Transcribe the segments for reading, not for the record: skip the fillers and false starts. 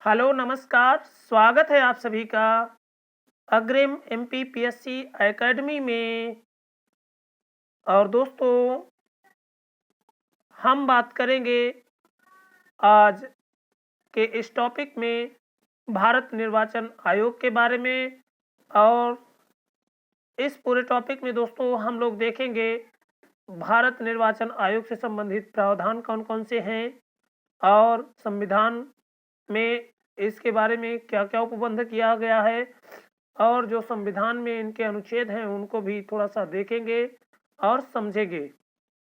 Hello, नमस्कार। स्वागत है आप सभी का अग्रिम एमपीपीएससी एकेडमी में। और दोस्तों, हम बात करेंगे आज के इस टॉपिक में भारत निर्वाचन आयोग के बारे में। और इस पूरे टॉपिक में दोस्तों हम लोग देखेंगे भारत निर्वाचन आयोग से संबंधित प्रावधान कौन-कौन से हैं और संविधान में इसके बारे में क्या-क्या उपबंध किया गया है, और जो संविधान में इनके अनुच्छेद हैं उनको भी थोड़ा-सा देखेंगे और समझेंगे।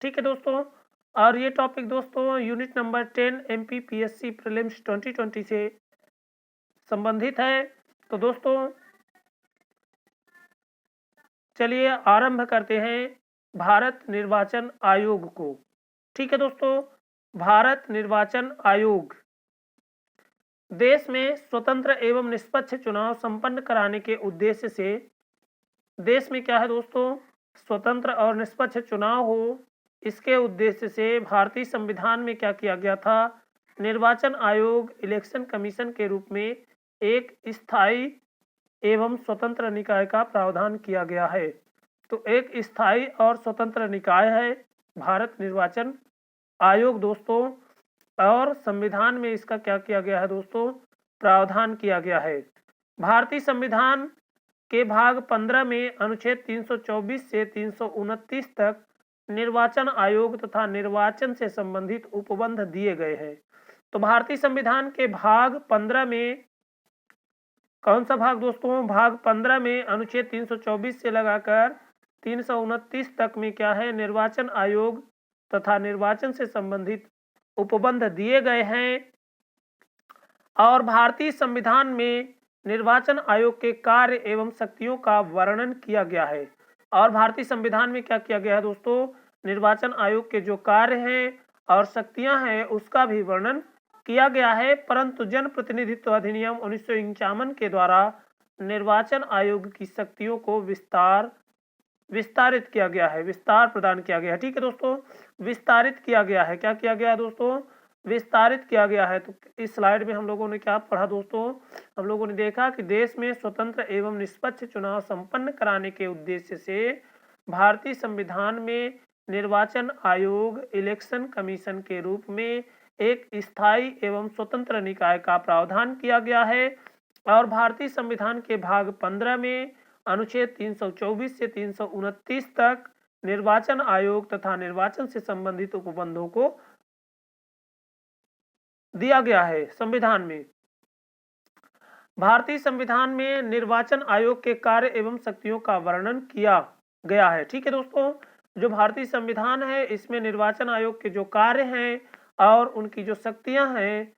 ठीक है दोस्तों, और ये टॉपिक दोस्तों यूनिट नंबर 10 एमपीपीएससी प्रीलिम्स 2020 से संबंधित है। तो दोस्तों चलिए आरंभ करते हैं भारत निर्वाचन आयोग को। ठीक है दोस्तों, भारत निर्वाचन आयोग देश में स्वतंत्र एवं निष्पक्ष चुनाव संपन्न कराने के उद्देश्य से देश में क्या है दोस्तों, स्वतंत्र और निष्पक्ष चुनाव हो, इसके उद्देश्य से भारतीय संविधान में क्या किया गया था, निर्वाचन आयोग इलेक्शन कमीशन के रूप में एक स्थायी एवं स्वतंत्र निकाय का प्रावधान किया गया है। तो एक स्थायी और स्वतंत्र निकाय है भारत निर्वाचन आयोग दोस्तों, और संविधान में इसका क्या किया गया है दोस्तों, प्रावधान किया गया है। भारतीय संविधान के भाग 15 में अनुच्छेद 324 से 329 तक निर्वाचन आयोग तथा निर्वाचन से संबंधित उपबंध दिए गए हैं। तो भारतीय संविधान के भाग 15 में कौन सा भाग दोस्तों, भाग 15 में अनुच्छेद 324 से लगाकर 329 तक में क्या है, निर्वाचन आयोग तथा निर्वाचन से संबंधित उपबंध दिए गए हैं। और भारतीय संविधान में निर्वाचन आयोग के कार्य एवं शक्तियों का वर्णन किया गया है। और भारतीय संविधान में क्या किया गया है दोस्तों, निर्वाचन आयोग के जो कार्य हैं और शक्तियां हैं उसका भी वर्णन किया गया है। परंतु जन प्रतिनिधित्व अधिनियम 1951 के द्वारा निर्वाचन आयोग की शक्तियों को विस्तारित किया गया है, विस्तार प्रदान किया गया है। ठीक है दोस्तों, विस्तारित किया गया है। क्या किया गया है दोस्तों, विस्तारित किया गया है। तो इस स्लाइड में हम लोगों ने क्या पढ़ा दोस्तों, हम लोगों ने देखा कि देश में स्वतंत्र एवं निष्पक्ष चुनाव संपन्न कराने के उद्देश्य से भारतीय संविधान में निर्वाचन आयोग इलेक्शन कमीशन के रूप में एक स्थायी एवं स्वतंत्र निकाय का प्रावधान किया गया है। और भारतीय संविधान के भाग 15 में अनुच्छेद 324 से 329 तक निर्वाचन आयोग तथा निर्वाचन से संबंधित उपबंधों को दिया गया है। संविधान में भारतीय संविधान में निर्वाचन आयोग के कार्य एवं शक्तियों का वर्णन किया गया है। ठीक है दोस्तों, जो भारतीय संविधान है इसमें निर्वाचन आयोग के जो कार्य हैं और उनकी जो शक्तियां हैं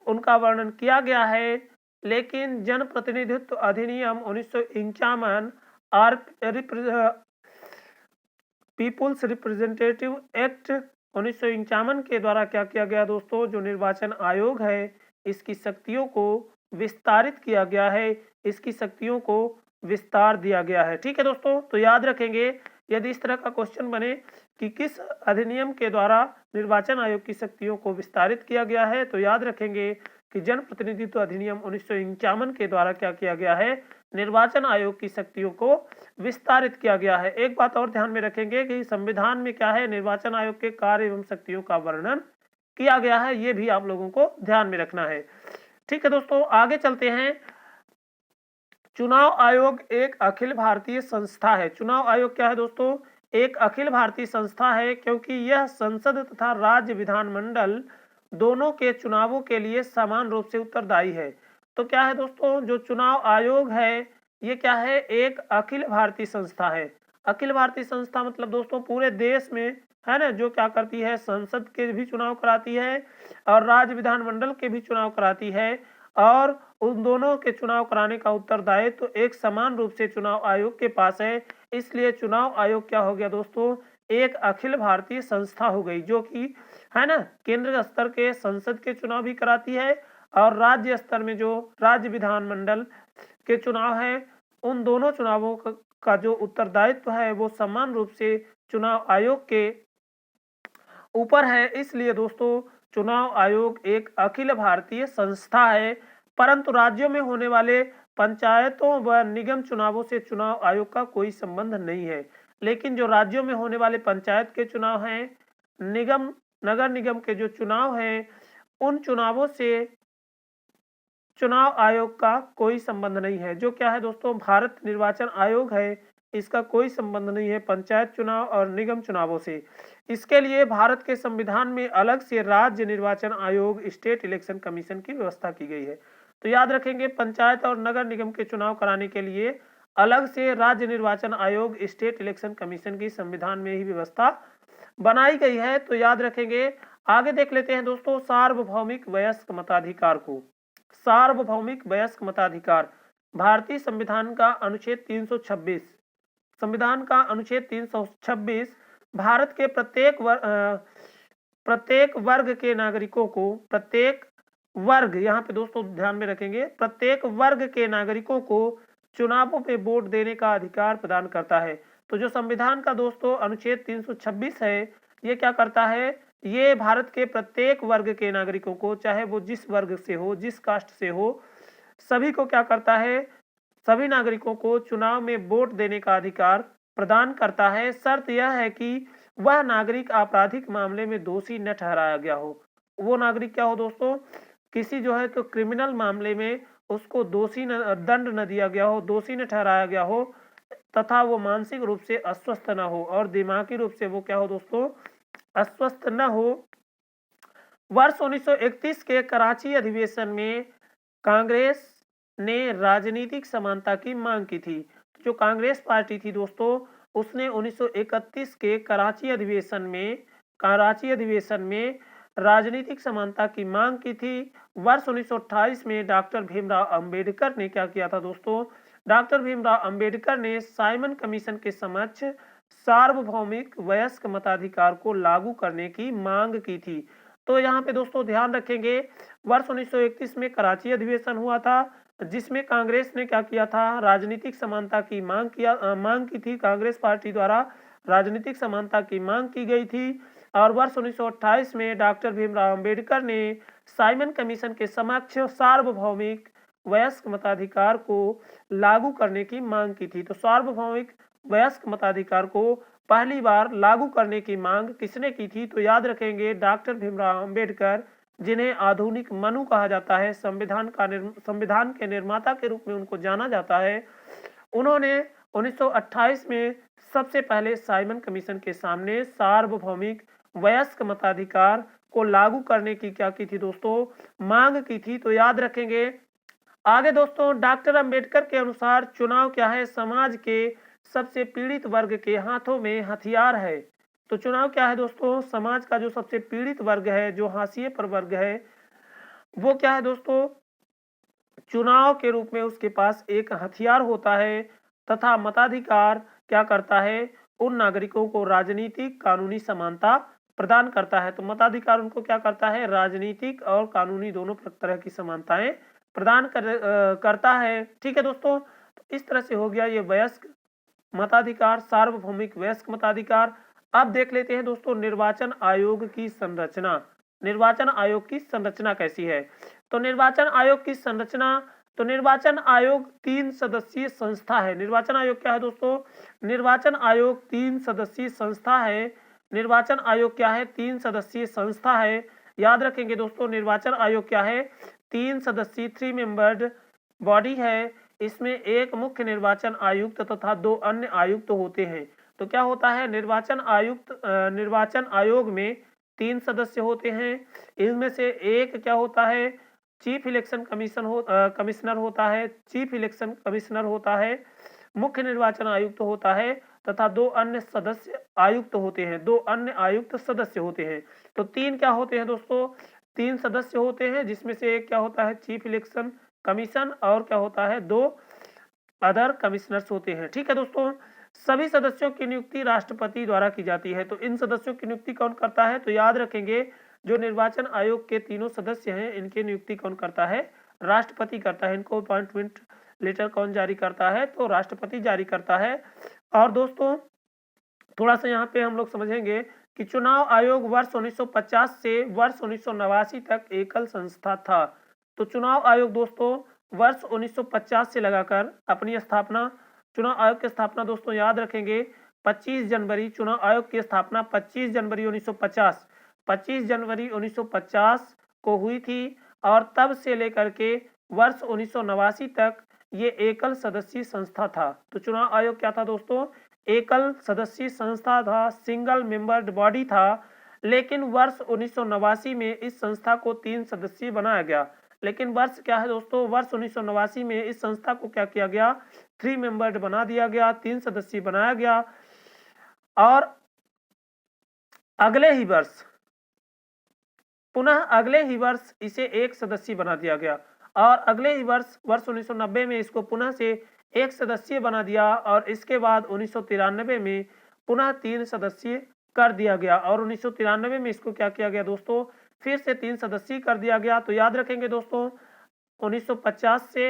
उनका वर्णन किया गया है। लेकिन जन प्रतिनिधित्व अधिनियम 1951 और पीपुल्स रिप्रेजेंटेटिव एक्ट 1951 के द्वारा क्या किया गया दोस्तों, जो निर्वाचन आयोग है इसकी शक्तियों को विस्तारित किया गया है, इसकी शक्तियों को विस्तार दिया गया है। ठीक है दोस्तों, तो याद रखेंगे यदि इस तरह का क्वेश्चन बने कि किस अधिनियम के द्वारा निर्वाचन आयोग की शक्तियों को विस्तारित किया गया है, तो याद रखेंगे कि जन प्रतिनिधित्व अधिनियम 1951 के द्वारा क्या किया गया है, निर्वाचन आयोग की शक्तियों को विस्तारित किया गया है। एक बात और ध्यान में रखेंगे कि संविधान में क्या है, निर्वाचन आयोग के कार्य एवं शक्तियों का वर्णन किया गया है, ये भी आप लोगों को ध्यान में रखना है। ठीक है दोस्तों, आगे चलते हैं। चुनाव आयोग एक अखिल भारतीय संस्था है। चुनाव आयोग क्या है दोस्तों, एक अखिल भारतीय संस्था है, क्योंकि यह संसद तथा राज्य विधानमंडल दोनों के चुनावों के लिए समान रूप से उत्तरदायी है। तो क्या है दोस्तों, जो चुनाव आयोग है ये क्या है, एक अखिल भारतीय संस्था है। अखिल भारतीय संस्था मतलब दोस्तों पूरे देश में है ना, जो क्या करती है, संसद के भी चुनाव कराती है और राज्य विधानमंडल के भी चुनाव कराती है, और उन दोनों के चुनाव कराने का उत्तरदायित्व तो एक समान रूप से चुनाव आयोग के पास है। इसलिए चुनाव आयोग क्या हो गया दोस्तों, एक अखिल भारतीय संस्था हो गई, जो कि है ना केंद्र स्तर के संसद के चुनाव भी कराती है और राज्य स्तर में जो राज्य विधानमंडल के चुनाव है उन दोनों चुनावों का जो उत्तरदायित्व है वो समान रूप से चुनाव आयोग के ऊपर है। इसलिए दोस्तों चुनाव आयोग एक अखिल भारतीय संस्था है। परंतु राज्यों में होने वाले पंचायतों व निगम चुनावों से चुनाव आयोग का कोई संबंध नहीं है। लेकिन जो राज्यों में होने वाले पंचायत के चुनाव हैं, निगम नगर निगम के जो चुनाव हैं, उन चुनावों से चुनाव आयोग का कोई संबंध नहीं है। जो क्या है दोस्तों, भारत निर्वाचन आयोग है, इसका कोई संबंध नहीं है पंचायत चुनाव और निगम चुनावों से। इसके लिए भारत के संविधान में अलग से राज्य निर्वाचन आयोग स्टेट इलेक्शन कमीशन की व्यवस्था की गई है। तो याद रखेंगे, पंचायत और नगर निगम के चुनाव कराने के लिए अलग से राज्य निर्वाचन आयोग स्टेट इलेक्शन कमीशन की संविधान में ही व्यवस्था बनाई गई है। तो याद रखेंगे। आगे देख लेते हैं दोस्तों सार्वभौमिक वयस्क मताधिकार को। सार्वभौमिक वयस्क मताधिकार भारतीय संविधान का अनुच्छेद 326, संविधान का अनुच्छेद 326 भारत के प्रत्येक वर्ग के नागरिकों को, प्रत्येक वर्ग, यहाँ पे दोस्तों ध्यान में रखेंगे, प्रत्येक वर्ग के नागरिकों को चुनावों में वोट देने का अधिकार प्रदान करता है। तो जो संविधान का दोस्तों अनुच्छेद 326 है, ये क्या करता है, ये भारत के प्रत्येक वर्ग के नागरिकों को, चाहे वो जिस वर्ग से हो, जिस कास्ट से हो, सभी को क्या करता है, सभी नागरिकों को चुनाव में वोट देने का अधिकार प्रदान करता है। शर्त यह है कि वह नागरिक आपराधिक मामले में दोषी न ठहराया गया हो। वो नागरिक क्या हो दोस्तों, किसी जो है तो क्रिमिनल मामले में उसको दोषी न, दंड न दिया गया हो, दोषी न ठहराया गया हो, तथा वो मानसिक रूप से अस्वस्थ न हो और दिमागी रूप से वो क्या हो दोस्तों, अस्वस्थ न हो। वर्ष 1931 के कराची अधिवेशन में कांग्रेस ने राजनीतिक समानता की मांग की थी। जो कांग्रेस पार्टी थी दोस्तों, उसने 1931 के कराची अधिवेशन में राजनीतिक समानता की मांग की थी। वर्ष 1928 में डॉक्टर भीमराव अंबेडकर ने क्या किया था दोस्तों, डॉक्टर भीमराव अंबेडकर ने साइमन कमीशन के समक्ष सार्वभौमिक वयस्क मताधिकार को लागू करने की मांग की थी। तो यहाँ पे दोस्तों ध्यान रखेंगे, वर्ष 1931 में कराची अधिवेशन हुआ था, जिसमें कांग्रेस ने क्या किया था, राजनीतिक समानता की मांग की थी। कांग्रेस पार्टी द्वारा राजनीतिक समानता की मांग की गई थी। और वर्ष 1928 में डॉक्टर भीमराव अंबेडकर ने साइमन कमीशन के समक्ष सार्वभौमिक वयस्क मताधिकार को लागू करने की मांग की थी। तो सार्वभौमिक वयस्क मताधिकार को पहली बार लागू करने की मांग किसने की थी, तो याद रखेंगे डॉक्टर भीमराव अंबेडकर, जिन्हें आधुनिक मनु कहा जाता है, संविधान के निर्माता के रूप में उनको जाना जाता है। उन्होंने 1928 में सबसे पहले साइमन कमीशन के सामने सार्वभौमिक वयस्क मताधिकार को लागू करने की क्या की थी दोस्तों, मांग की थी। तो याद रखेंगे। आगे दोस्तों, डॉक्टर अंबेडकर के अनुसार चुनाव क्या है, समाज के सबसे पीड़ित वर्ग के हाथों में हथियार है। तो चुनाव क्या है दोस्तों, समाज का जो सबसे पीड़ित वर्ग है, जो हाशिए पर वर्ग है, वो क्या है दोस्तों, चुनाव के रूप में उसके पास एक हथियार होता है। तथा मताधिकार क्या करता है, उन नागरिकों को राजनीतिक कानूनी समानता प्रदान करता है। तो मताधिकार उनको क्या करता है, राजनीतिक और कानूनी दोनों तरह की समानताएं प्रदान करता है। ठीक है दोस्तों, तो इस तरह से हो गया ये वयस्क मताधिकार, सार्वभौमिक वयस्क मताधिकार। अब देख लेते हैं दोस्तों निर्वाचन आयोग की संरचना। निर्वाचन आयोग की संरचना कैसी है, तो निर्वाचन आयोग की संरचना, तो निर्वाचन आयोग 3 सदस्यीय संस्था है। निर्वाचन आयोग क्या है दोस्तों, निर्वाचन आयोग 3 सदस्यीय संस्था है। निर्वाचन आयोग क्या है, 3 सदस्यीय संस्था है। याद रखेंगे दोस्तों, निर्वाचन आयोग क्या है, 3 सदस्यीय 3 मेंबर्ड बॉडी है। इसमें एक मुख्य निर्वाचन आयुक्त तथा 2 अन्य आयुक्त होते हैं। तो क्या होता है, निर्वाचन आयोग में 3 सदस्य होते हैं। इनमें से एक क्या होता है, चीफ इलेक्शन कमिश्नर होता है, चीफ इलेक्शन कमिश्नर होता है, मुख्य निर्वाचन आयुक्त होता है, तथा 2 अन्य सदस्य आयुक्त होते हैं, 2 अन्य आयुक्त सदस्य होते हैं। तो 3 क्या होते हैं दोस्तों, 3 सदस्य होते हैं, जिसमें से एक क्या होता है चीफ इलेक्शन कमीशन, और क्या होता है 2 अदर कमिश्नर्स होते हैं। ठीक है दोस्तों, सभी सदस्यों की नियुक्ति राष्ट्रपति द्वारा की जाती है। तो इन सदस्यों की नियुक्ति कौन करता है, तो याद रखेंगे जो निर्वाचन आयोग के तीनों सदस्य हैं, इनकी नियुक्ति कौन करता है, राष्ट्रपति करता है। इनको अपॉइंटमेंट लेटर कौन जारी करता है, तो राष्ट्रपति जारी करता है। और दोस्तों थोड़ा सा यहाँ पे हम लोग समझेंगे कि चुनाव आयोग वर्ष 1950 से वर्ष 1989 तक एकल संस्था था। तो चुनाव आयोग दोस्तों वर्ष 1950 से लगाकर अपनी स्थापना, चुनाव आयोग की स्थापना दोस्तों याद रखेंगे 25 जनवरी, चुनाव आयोग की स्थापना 25 जनवरी 1950, 25 जनवरी 1950 को हुई थी और तब से लेकर के वर्ष 1989 तक ये एकल सदस्यीय संस्था था। तो चुनाव आयोग क्या था दोस्तों? एकल सदस्यीय संस्था था, सिंगल मेंबर्ड बॉडी था। लेकिन वर्ष 1989 में इस संस्था को 3 सदस्यीय बनाया गया। लेकिन वर्ष क्या है दोस्तों? वर्ष 1989 में इस संस्था को क्या किया गया? 3 मेंबर्ड बना दिया गया, 3 सदस्यीय बनाया गया और अगले ही वर्ष पुनः अगले ही वर्ष इसे 1 सदस्यीय बना दिया गया और अगले ही वर्ष 1990 में इसको पुनः से 1 सदस्यीय बना दिया और इसके बाद 1993 में पुनः 3 सदस्यीय कर दिया गया और 1993 में इसको क्या किया गया दोस्तों? फिर से 3 सदस्यीय कर दिया गया। तो याद रखेंगे दोस्तों 1950 से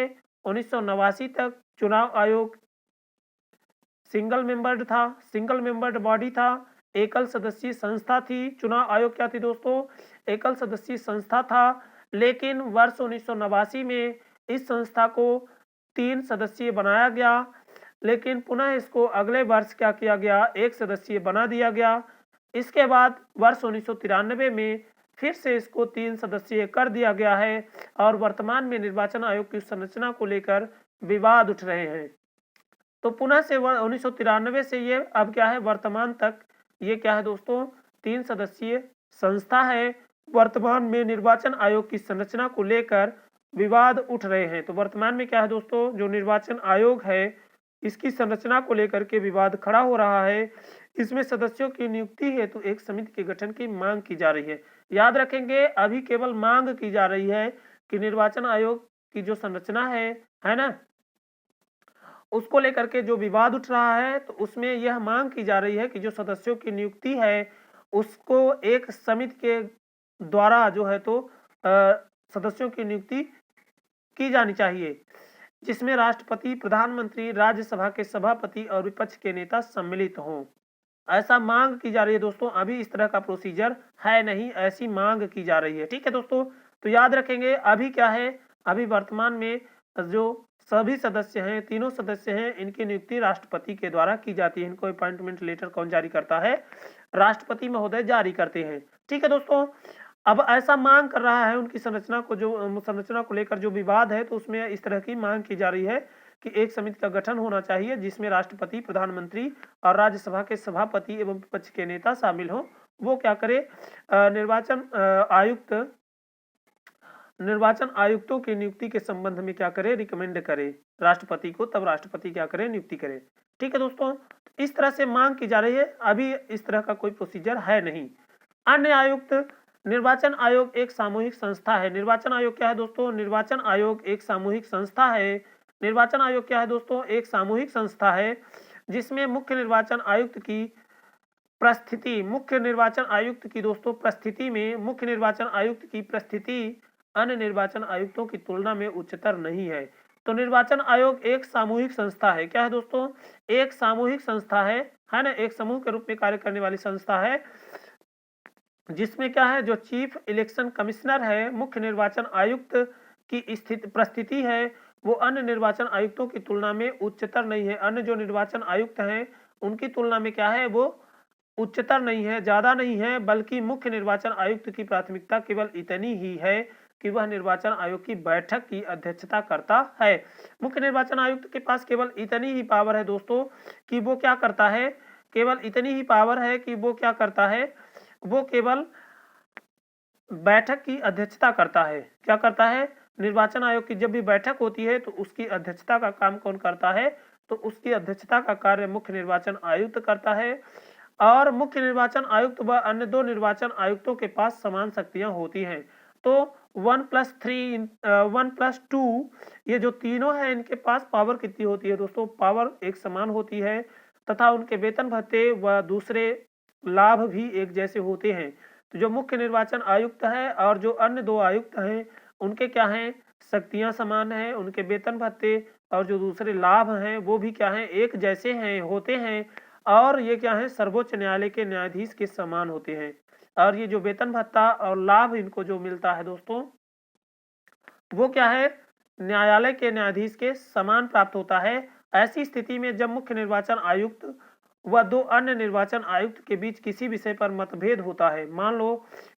1989 तक चुनाव आयोग सिंगल मेंबर्ड था, सिंगल मेंबर्ड बॉडी था, एकल सदस्यीय संस्था थी। चुनाव आयोग क्या थी दोस्तों? एकल सदस्यीय संस्था था। लेकिन वर्ष 1989 में इस संस्था को 3 सदस्यीय बनाया गया, लेकिन पुनः इसको अगले वर्ष क्या किया गया? 1 सदस्यीय बना दिया गया। इसके बाद वर्ष 1993 में फिर से इसको 3 सदस्यीय कर दिया गया है और वर्तमान में निर्वाचन आयोग की संरचना को लेकर विवाद उठ रहे हैं। तो पुनः से 1993 से ये अब क्या है? वर्तमान तक ये क्या है दोस्तों? 3 सदस्यीय संस्था है। वर्तमान में निर्वाचन आयोग की संरचना को लेकर विवाद उठ रहे हैं। तो वर्तमान में क्या है दोस्तों? जो निर्वाचन आयोग है इसकी संरचना को लेकर के विवाद खड़ा हो रहा है। इसमें सदस्यों की नियुक्ति हेतु एक समिति के गठन की मांग की जा रही है। याद रखेंगे अभी केवल मांग की जा रही है कि निर्वाचन आयोग की जो संरचना है ना, उसको लेकर के जो विवाद उठ रहा है तो उसमें यह मांग की जा रही है कि जो सदस्यों की नियुक्ति है उसको एक समिति के द्वारा जो है तो सदस्यों की नियुक्ति की जानी चाहिए, जिसमें राष्ट्रपति, प्रधानमंत्री, राज्यसभा के सभापति और विपक्ष के नेता सम्मिलित हों। ऐसा मांग की जा रही है दोस्तों। अभी इस तरह का प्रोसीजर है नहीं, ऐसी मांग की जा रही है। ठीक है दोस्तों, तो याद रखेंगे अभी क्या है? अभी वर्तमान में जो सभी सदस्य हैं, तीनों सदस्य हैं, इनकी नियुक्ति राष्ट्रपति के द्वारा की जाती है। इनको अपॉइंटमेंट लेटर कौन जारी करता है? राष्ट्रपति महोदय जारी करते हैं। ठीक है दोस्तों, अब ऐसा मांग कर रहा है उनकी संरचना को लेकर जो विवाद है तो उसमें इस तरह की मांग की जा रही है कि एक समिति का गठन होना चाहिए जिसमें राष्ट्रपति, प्रधानमंत्री और राज्यसभा के सभापति एवं विपक्ष के नेता शामिल हों। वो क्या करे? निर्वाचन आयुक्तों की नियुक्ति के संबंध में क्या करे? रिकमेंड करे राष्ट्रपति को, तब राष्ट्रपति क्या करे? नियुक्ति करे। ठीक है दोस्तों, इस तरह से मांग की जा रही है। अभी इस तरह का कोई प्रोसीजर है नहीं। अन्य आयुक्त, निर्वाचन आयोग एक सामूहिक संस्था है। निर्वाचन आयोग क्या है दोस्तों? निर्वाचन आयोग एक सामूहिक संस्था है। निर्वाचन आयोग क्या है दोस्तों? एक सामूहिक संस्था है जिसमें मुख्य निर्वाचन आयुक्त की प्रस्थिति, मुख्य निर्वाचन आयुक्त की दोस्तों प्रस्थिति में, मुख्य निर्वाचन आयुक्त की प्रस्थिति अन्य निर्वाचन आयुक्तों की तुलना में उच्चतर नहीं है। तो निर्वाचन आयोग एक सामूहिक संस्था है। क्या है दोस्तों? एक सामूहिक संस्था है ना, एक समूह के रूप में कार्य करने वाली संस्था है जिसमें क्या है? जो चीफ इलेक्शन कमिश्नर है, मुख्य निर्वाचन आयुक्त की प्रस्थिति है वो अन्य निर्वाचन आयुक्तों की तुलना में उच्चतर नहीं है। अन्य जो निर्वाचन आयुक्त हैं उनकी तुलना में क्या है? वो उच्चतर नहीं है, ज्यादा नहीं है, बल्कि मुख्य निर्वाचन आयुक्त की प्राथमिकता केवल इतनी ही है कि वह निर्वाचन आयोग की बैठक की अध्यक्षता करता है। मुख्य निर्वाचन आयुक्त के पास केवल इतनी ही पावर है दोस्तों कि वो क्या करता है? केवल इतनी ही पावर है कि वो क्या करता है? वो केवल बैठक की अध्यक्षता करता है। क्या करता है? निर्वाचन आयोग की जब भी बैठक होती है तो उसकी अध्यक्षता का काम कौन करता है? तो उसकी अध्यक्षता का कार्य मुख्य निर्वाचन आयुक्त करता है और मुख्य निर्वाचन आयुक्त व अन्य 2 निर्वाचन आयुक्तों के पास समान शक्तियां होती हैं। तो 1+3 1+2 ये जो तीनों हैं इनके पास पावर कितनी होती है दोस्तों? पावर एक समान होती है तथा उनके वेतन भत्ते व दूसरे लाभ भी एक जैसे होते हैं। तो जो मुख्य निर्वाचन आयुक्त है और जो अन्य 2 आयुक्त हैं उनके क्या हैं? शक्तियां समान हैं, उनके वेतन भत्ते और जो दूसरे लाभ हैं वो भी क्या हैं? एक जैसे हैं, होते हैं और ये क्या है? सर्वोच्च न्यायालय के न्यायाधीश के समान होते हैं। और ये जो वेतन भत्ता और लाभ इनको जो मिलता है दोस्तों वो क्या है, न्यायालय के न्यायाधीश के समान प्राप्त होता है। ऐसी स्थिति में जब मुख्य निर्वाचन आयुक्त व दो अन्य निर्वाचन आयुक्त के बीच किसी विषय पर मतभेद होता है, मान लो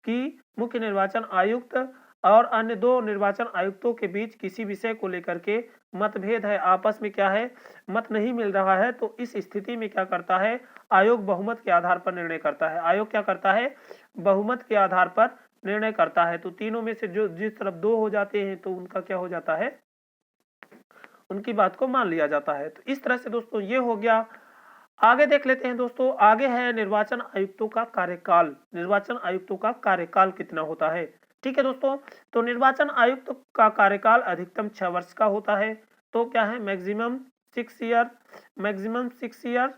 कि मुख्य निर्वाचन आयुक्त और अन्य दो निर्वाचन आयुक्तों के बीच किसी विषय को लेकर के मतभेद है, आपस में क्या है, मत नहीं मिल रहा है, तो इस स्थिति में क्या करता है, आयोग बहुमत के आधार पर निर्णय करता है। आयोग क्या करता है, बहुमत के आधार पर निर्णय करता है। तो तीनों में से जो जिस तरफ दो हो जाते हैं तो उनका क्या हो जाता है, उनकी बात को मान लिया जाता है। तो इस तरह से दोस्तों ये हो गया। आगे देख लेते हैं दोस्तों, आगे है निर्वाचन आयुक्तों का कार्यकाल। निर्वाचन आयुक्तों का कार्यकाल कितना होता है, ठीक है दोस्तों। तो निर्वाचन आयुक्त का कार्यकाल अधिकतम 6 वर्ष का होता है। तो क्या है, मैक्सिमम 6 ईयर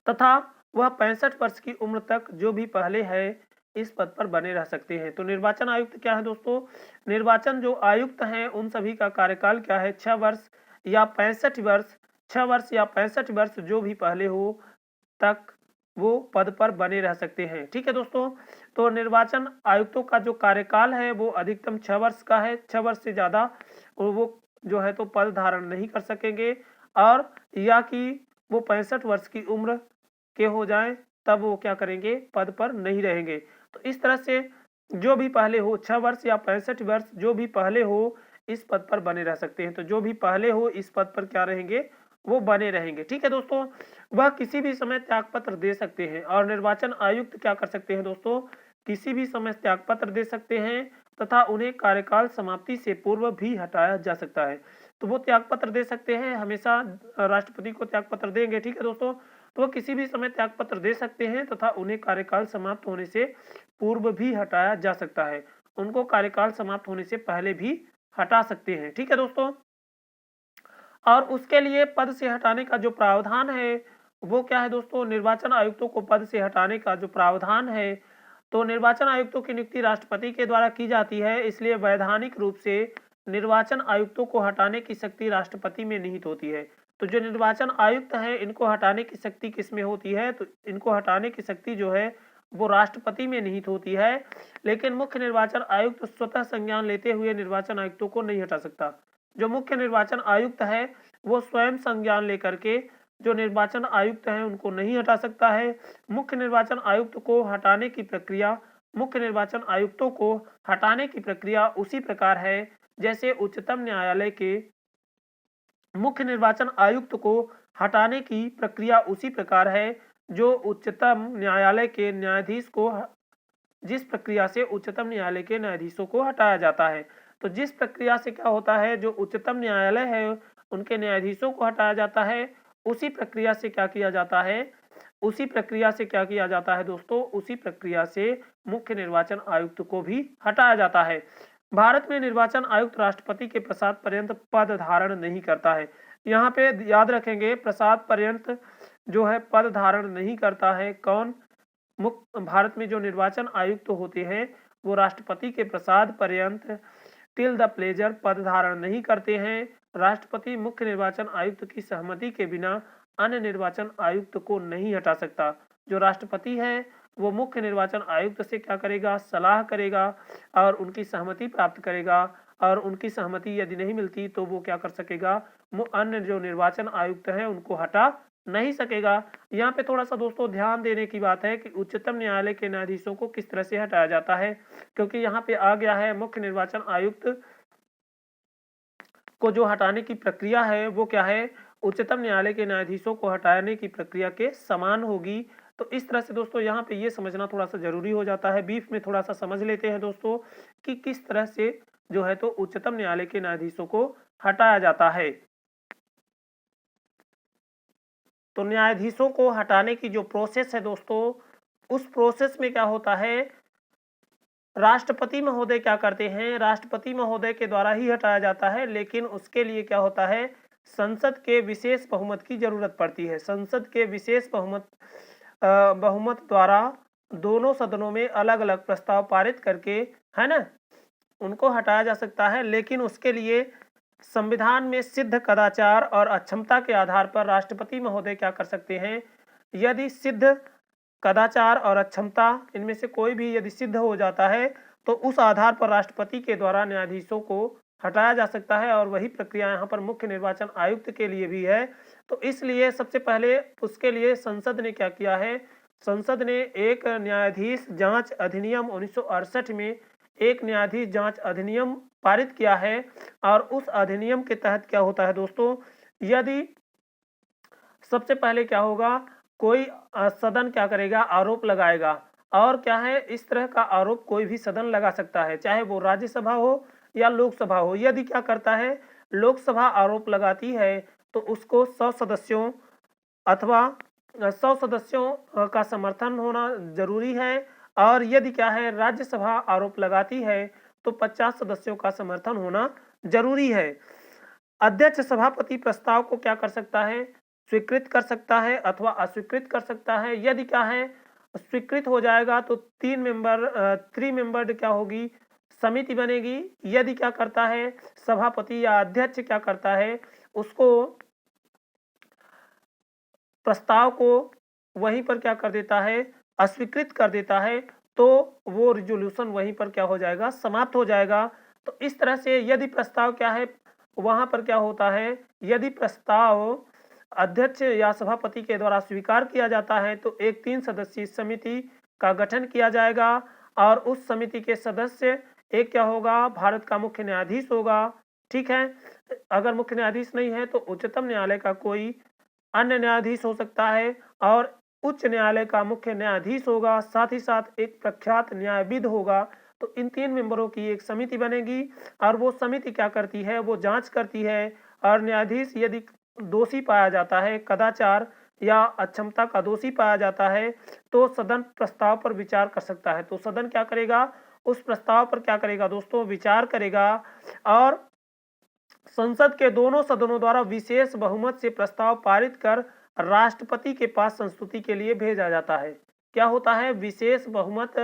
तथा वह 65 वर्ष की उम्र तक जो भी पहले है इस पद पर बने रह सकते हैं। तो निर्वाचन आयुक्त क्या है दोस्तों, निर्वाचन जो आयुक्त हैं उन सभी का कार्यकाल क्या है, 6 वर्ष या 65 वर्ष, 6 वर्ष या 65 वर्ष जो भी पहले हो तक वो पद पर बने रह सकते हैं, ठीक है दोस्तों। तो निर्वाचन आयुक्तों का जो कार्यकाल है वो अधिकतम 6 वर्ष का है। 6 वर्ष से ज्यादा वो जो है तो पद धारण नहीं कर सकेंगे, और या कि वो 65 वर्ष की उम्र के हो जाएं तब वो क्या करेंगे, पद पर नहीं रहेंगे। तो इस तरह से जो भी पहले हो, 6 वर्ष या 65 वर्ष जो भी पहले हो इस पद पर बने रह सकते हैं। तो जो भी पहले हो इस पद पर क्या रहेंगे, वो बने रहेंगे, ठीक है दोस्तों। वह किसी भी समय त्यागपत्र दे सकते हैं, और निर्वाचन आयुक्त क्या कर सकते हैं दोस्तों, किसी भी समय त्यागपत्र दे सकते हैं तथा उन्हें कार्यकाल समाप्ति से पूर्व भी हटाया जा सकता है। तो वो त्यागपत्र दे सकते हैं, हमेशा राष्ट्रपति को त्यागपत्र देंगे, ठीक है दोस्तों। तो वो किसी भी समय त्यागपत्र दे सकते हैं तथा उन्हें कार्यकाल समाप्त होने से पूर्व भी हटाया जा सकता है। उनको कार्यकाल समाप्त होने से पहले भी हटा सकते हैं, ठीक है दोस्तों। और उसके लिए पद से हटाने का जो प्रावधान है वो क्या है दोस्तों, निर्वाचन आयुक्तों को पद से हटाने का जो प्रावधान है, तो निर्वाचन आयुक्तों की नियुक्ति राष्ट्रपति के द्वारा की जाती है, इसलिए वैधानिक रूप से निर्वाचन आयुक्तों को हटाने की शक्ति राष्ट्रपति में निहित होती है। तो जो निर्वाचन आयुक्त हैं इनको हटाने की शक्ति किसमें होती है, तो इनको हटाने की शक्ति जो है वो राष्ट्रपति में निहित होती है। लेकिन मुख्य निर्वाचन आयुक्त स्वतः संज्ञान लेते हुए निर्वाचन आयुक्तों को नहीं हटा सकता। जो मुख्य निर्वाचन आयुक्त है वो स्वयं संज्ञान लेकर के जो निर्वाचन आयुक्त हैं उनको नहीं हटा सकता है। मुख्य निर्वाचन आयुक्त को हटाने की प्रक्रिया, मुख्य निर्वाचन आयुक्तों को हटाने की प्रक्रिया उसी प्रकार है जैसे उच्चतम न्यायालय के मुख्य निर्वाचन आयुक्त को हटाने की प्रक्रिया उसी प्रकार है जो उच्चतम न्यायालय के न्यायाधीश को, जिस प्रक्रिया से उच्चतम न्यायालय के न्यायाधीशों को हटाया जाता है। तो जिस प्रक्रिया से क्या होता है, जो उच्चतम न्यायालय है उनके न्यायाधीशों को हटाया जाता है, उसी प्रक्रिया से क्या किया जाता है, उसी प्रक्रिया से क्या किया जाता है दोस्तों, उसी प्रक्रिया से मुख्य निर्वाचन आयुक्त को भी हटाया जाता है। भारत में निर्वाचन आयुक्त राष्ट्रपति के प्रसाद पर्यंत पद धारण नहीं करता है। यहाँ पे याद रखेंगे, प्रसाद पर्यंत जो है पद धारण नहीं करता है कौन, भारत में जो निर्वाचन आयुक्त होते हैं वो राष्ट्रपति के प्रसाद पर्यंत टिल द प्लेजर पद धारण नहीं करते हैं। राष्ट्रपति मुख्य निर्वाचन आयुक्त की सहमति के बिना अन्य निर्वाचन आयुक्त को नहीं हटा सकता। जो राष्ट्रपति है वो मुख्य निर्वाचन आयुक्त से क्या करेगा, सलाह करेगा और उनकी सहमति प्राप्त करेगा, और उनकी सहमति यदि नहीं मिलती तो वो क्या कर सकेगा, अन्य जो निर्वाचन आयुक्त हैं उनको हटा नहीं सकेगा। यहाँ पे थोड़ा सा दोस्तों ध्यान देने की बात है कि उच्चतम न्यायालय के न्यायाधीशों को किस तरह से हटाया जाता है, क्योंकि यहाँ पे आ गया है मुख्य निर्वाचन आयुक्त को जो हटाने की प्रक्रिया है वो क्या है, उच्चतम न्यायालय के न्यायाधीशों को हटाने की प्रक्रिया के समान होगी। तो इस तरह से दोस्तों यहाँ पे ये समझना थोड़ा सा जरूरी हो जाता है। बीफ में थोड़ा सा समझ लेते हैं दोस्तों कि किस तरह से जो है तो उच्चतम न्यायालय के न्यायाधीशों को हटाया जाता है। तो न्यायाधीशों को हटाने की जो प्रोसेस है दोस्तों, उस प्रोसेस में क्या होता है, राष्ट्रपति महोदय क्या करते हैं, राष्ट्रपति महोदय के द्वारा ही हटाया जाता है, लेकिन उसके लिए क्या होता है, संसद के विशेष बहुमत की जरूरत पड़ती है। संसद के विशेष बहुमत द्वारा दोनों सदनों में अलग अलग प्रस्ताव पारित करके, है ना, उनको हटाया जा सकता है। लेकिन उसके लिए संविधान में सिद्ध कदाचार और अक्षमता के आधार पर राष्ट्रपति महोदय क्या कर सकते हैं, यदि सिद्ध कदाचार और अक्षमता इनमें से कोई भी यदि सिद्ध हो जाता है तो उस आधार पर राष्ट्रपति के द्वारा न्यायाधीशों को हटाया जा सकता है और वही प्रक्रिया यहाँ पर मुख्य निर्वाचन आयुक्त के लिए भी है। तो इसलिए सबसे पहले उसके लिए संसद ने क्या किया है, संसद ने एक न्यायाधीश जांच अधिनियम 1968 में एक न्यायाधीश जांच अधिनियम पारित किया है। और उस अधिनियम के तहत क्या होता है दोस्तों, यदि सबसे पहले क्या होगा, कोई सदन क्या करेगा, आरोप लगाएगा। और क्या है, इस तरह का आरोप कोई भी सदन लगा सकता है, चाहे वो राज्यसभा हो या लोकसभा हो। यदि क्या करता है, लोकसभा आरोप लगाती है तो उसको 100 सदस्यों अथवा 100 सदस्यों का समर्थन होना जरूरी है। और यदि क्या है, राज्यसभा आरोप लगाती है तो 50 सदस्यों का समर्थन होना जरूरी है। अध्यक्ष सभापति प्रस्ताव को क्या कर सकता है, स्वीकृत कर सकता है अथवा अस्वीकृत कर सकता है। यदि क्या है, स्वीकृत हो जाएगा तो 3 मेंबर क्या होगी, समिति बनेगी। यदि क्या करता है, सभापति या अध्यक्ष क्या करता है, उसको प्रस्ताव को वहीं पर क्या कर देता है, अस्वीकृत कर देता है, तो वो रिजोल्यूशन वहीं पर क्या हो जाएगा, समाप्त हो जाएगा। तो इस तरह से यदि प्रस्ताव क्या है, वहां पर क्या होता है, यदि प्रस्ताव अध्यक्ष या सभापति के द्वारा स्वीकार किया जाता है तो एक 3 सदस्यीय समिति का गठन किया जाएगा। और उस समिति के सदस्य एक क्या होगा, भारत का मुख्य न्यायाधीश होगा। ठीक है, अगर मुख्य न्यायाधीश नहीं है तो उच्चतम न्यायालय का कोई अन्य न्यायाधीश हो सकता है और उच्च न्यायालय का मुख्य न्यायाधीश होगा, साथ ही साथ एक प्रख्यात न्यायविद होगा। तो इन 3 मेंबरों की एक समिति बनेगी और वो समिति क्या करती है, वो जांच करती है। और न्यायाधीश यदि दोषी पाया जाता है, कदाचार या अक्षमता का दोषी पाया जाता है, तो सदन प्रस्ताव पर विचार कर सकता है। तो सदन क्या करेगा, उस प्रस्ताव पर क्या करेगा दोस्तों, विचार करेगा। और संसद के दोनों सदनों द्वारा विशेष बहुमत से प्रस्ताव पारित कर राष्ट्रपति के पास संस्तुति के लिए भेजा जाता है। क्या होता है, विशेष बहुमत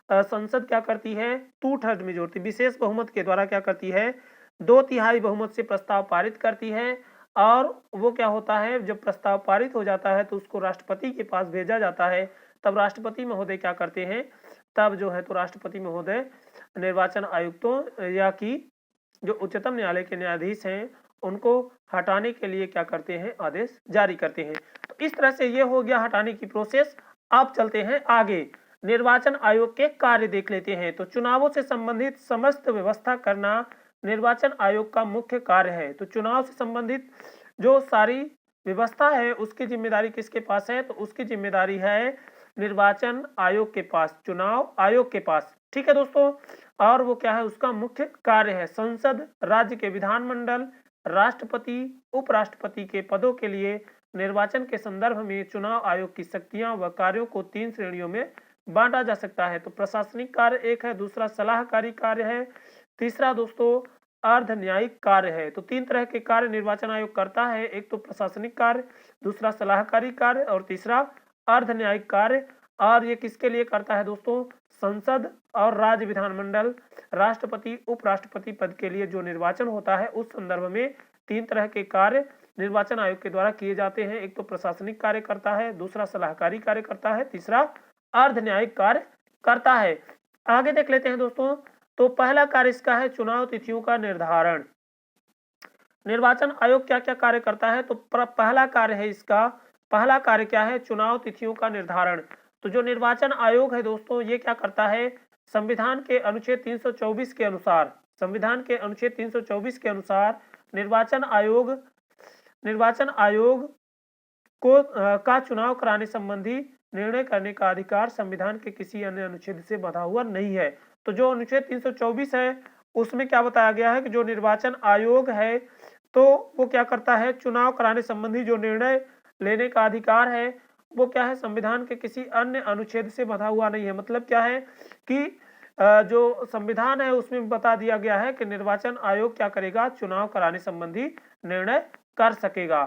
संसद क्या करती है, 2/3 मेजोरिटी विशेष बहुमत के द्वारा क्या करती है, 2/3 बहुमत से प्रस्ताव पारित करती है। और वो क्या होता है, जब प्रस्ताव पारित हो जाता है तो उसको राष्ट्रपति के पास भेजा जाता है। तब राष्ट्रपति महोदय क्या करते हैं, तब जो है तो राष्ट्रपति महोदय निर्वाचन आयुक्तों या कि जो उच्चतम न्यायालय के न्यायाधीश हैं उनको हटाने के लिए क्या करते हैं, आदेश जारी करते हैं। तो इस तरह से ये हो गया हटाने की प्रोसेस। अब चलते हैं आगे, निर्वाचन आयोग के कार्य देख लेते हैं। तो चुनावों से संबंधित समस्त व्यवस्था करना निर्वाचन आयोग का मुख्य कार्य है। तो चुनाव से संबंधित जो सारी व्यवस्था है उसकी जिम्मेदारी किसके पास है, तो उसकी जिम्मेदारी है निर्वाचन आयोग के पास, चुनाव आयोग के पास। ठीक है दोस्तों, और वो क्या है, उसका मुख्य कार्य है संसद, राज्य के विधानमंडल, राष्ट्रपति, उपराष्ट्रपति के पदों के लिए निर्वाचन के संदर्भ में चुनाव आयोग की शक्तियां व कार्यों को 3 श्रेणियों में बांटा जा सकता है। तो प्रशासनिक कार्य एक है, दूसरा सलाहकारी कार्य है, तीसरा दोस्तों अर्ध न्यायिक कार्य है। तो 3 तरह के कार्य निर्वाचन आयोग करता है, एक तो प्रशासनिक कार्य, दूसरा सलाहकारी कार्य और तीसरा अर्ध न्यायिक कार्य। और ये किसके लिए करता है दोस्तों, संसद और राज्य विधानमंडल, राष्ट्रपति, उपराष्ट्रपति पद के लिए जो निर्वाचन होता है उस संदर्भ में 3 तरह के कार्य निर्वाचन आयोग के द्वारा किए जाते हैं। एक तो प्रशासनिक कार्य करता है, दूसरा सलाहकारी कार्य करता है, तीसरा अर्ध न्यायिक कार्य करता है। आगे देख लेते हैं दोस्तों। तो पहला कार्य इसका है चुनाव तिथियों का निर्धारण। निर्वाचन आयोग क्या क्या कार्य करता है, तो पहला कार्य है इसका, पहला कार्य क्या है, चुनाव तिथियों का निर्धारण। तो जो निर्वाचन आयोग है दोस्तों ये क्या करता है, संविधान के अनुच्छेद 324 के अनुसार, संविधान के अनुच्छेद 324 के अनुसार निर्वाचन आयोग को का चुनाव कराने संबंधी निर्णय करने का अधिकार संविधान के किसी अन्य अनुच्छेद से बंधा हुआ नहीं है। तो जो अनुच्छेद 324 है उसमें क्या बताया गया है कि जो निर्वाचन आयोग है तो वो क्या करता है, चुनाव कराने संबंधी जो निर्णय लेने का अधिकार है वो क्या है, संविधान के किसी अन्य अनुच्छेद से बंधा हुआ नहीं है। मतलब क्या है कि जो संविधान है उसमें बता दिया गया है कि निर्वाचन आयोग क्या करेगा, चुनाव कराने संबंधी निर्णय कर सकेगा।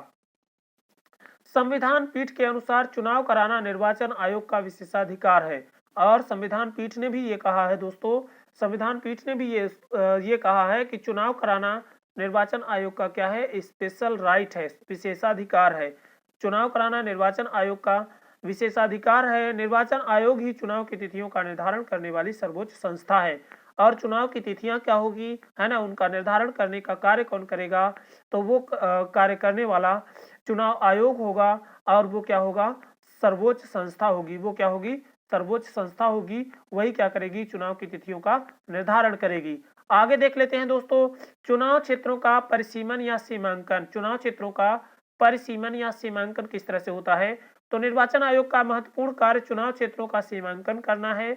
संविधान पीठ के अनुसार चुनाव कराना निर्वाचन आयोग का विशेषाधिकार है। और संविधान पीठ ने भी ये कहा है दोस्तों, संविधान पीठ ने भी ये कहा है कि चुनाव कराना निर्वाचन आयोग का क्या है, स्पेशल राइट है, विशेषाधिकार है। चुनाव कराना निर्वाचन आयोग का विशेषाधिकार है। निर्वाचन आयोग ही चुनाव की तिथियों का निर्धारण करने वाली सर्वोच्च संस्था है। और चुनाव की तिथियां क्या होगी, है ना, उनका निर्धारण करने का कार्य कौन करेगा, तो वो कार्य करने वाला चुनाव आयोग होगा। और वो क्या होगा, सर्वोच्च संस्था होगी। वो क्या होगी, सर्वोच्च संस्था होगी। वही क्या करेगी, चुनाव की तिथियों का निर्धारण करेगी। आगे देख लेते हैं दोस्तों, चुनाव क्षेत्रों का परिसीमन या सीमांकन। चुनाव क्षेत्रों का परिसीमन या सीमांकन किस तरह से होता है, तो निर्वाचन आयोग का महत्वपूर्ण कार्य चुनाव क्षेत्रों का सीमांकन करना है।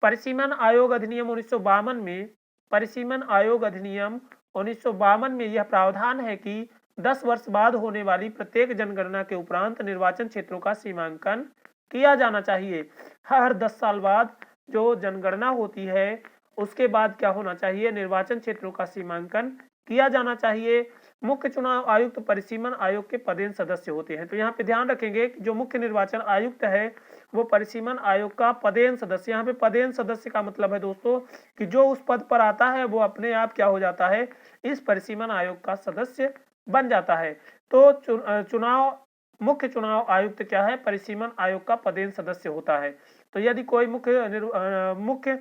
परिसीमन आयोग अधिनियम 1952 में, परिसीमन आयोग अधिनियम 1952 में यह प्रावधान है कि 10 वर्ष बाद होने वाली प्रत्येक जनगणना के उपरांत निर्वाचन क्षेत्रों का सीमांकन किया जाना चाहिए। हर 10 साल बाद जो जनगणना होती है उसके बाद क्या होना चाहिए, निर्वाचन क्षेत्रों का सीमांकन किया जाना चाहिए। मुख्य चुनाव आयुक्त परिसीमन आयोग के पदेन सदस्य होते हैं। तो यहाँ पे ध्यान रखेंगे कि जो मुख्य निर्वाचन आयुक्त है वो परिसीमन आयोग का पदेन सदस्य। यहाँ पे पदेन सदस्य का मतलब है दोस्तों कि जो उस पद पर आता है वो अपने आप क्या हो जाता है, इस परिसीमन आयोग का सदस्य बन जाता है। तो चुनाव मुख्य चुनाव आयुक्त क्या है, परिसीमन आयोग का पदेन सदस्य होता है। तो यदि कोई मुख्य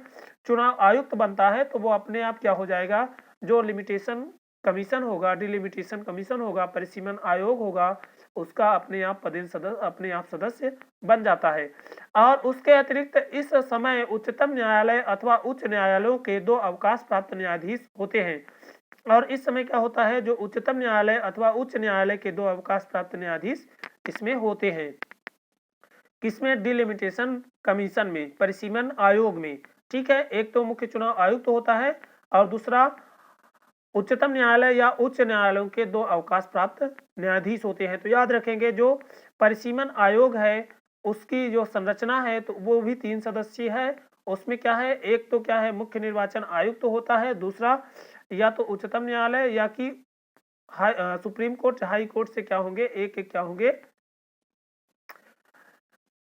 चुनाव आयुक्त बनता है तो वो अपने आप क्या हो जाएगा, जो लिमिटेशन कमीशन होगा, डिलिमिटेशन कमीशन होगा, परिसीमन आयोग होगा, उसका अपने आप पदेन सदस्य, अपने आप सदस्य बन जाता है। और उसके अतिरिक्त इस समय उच्चतम न्यायालय अथवा उच्च न्यायालयों के 2 अवकाश प्राप्त न्यायाधीश होते हैं। और इस समय क्या होता है, जो उच्चतम न्यायालय अथवा उच्च न्यायालय के 2 अवकाश प्राप्त न्यायाधीश इसमें होते हैं। किसमें, डिलिमिटेशन कमीशन में, परिसीमन आयोग में। ठीक है, एक तो मुख्य चुनाव आयुक्त होता है और दूसरा उच्चतम न्यायालय या उच्च न्यायालयों के 2 अवकाश प्राप्त न्यायाधीश होते हैं। तो याद रखेंगे जो परिसीमन आयोग है उसकी जो संरचना है तो वो भी 3 सदस्यीय है। उसमें क्या है, एक तो क्या है, मुख्य निर्वाचन आयुक्त होता है, दूसरा या तो उच्चतम न्यायालय या कि सुप्रीम कोर्ट, हाई कोर्ट से क्या होंगे, एक क्या होंगे,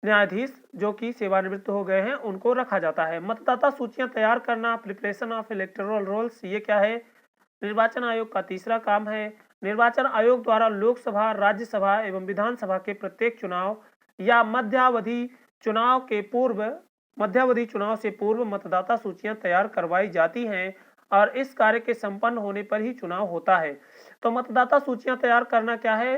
न्यायाधीश जो कि सेवानिवृत्त हो गए हैं उनको रखा जाता है। मतदाता सूचियां तैयार करना, प्रिपरेशन ऑफ इलेक्टोरल रोल्स, ये क्या है, निर्वाचन आयोग का तीसरा काम है। निर्वाचन आयोग द्वारा लोकसभा, राज्यसभा एवं विधानसभा के प्रत्येक चुनाव या मध्यावधि चुनाव से पूर्व मतदाता सूचियां तैयार करवाई जाती हैं और इस कार्य के संपन्न होने पर ही चुनाव होता है। तो मतदाता सूचियां तैयार करना क्या है,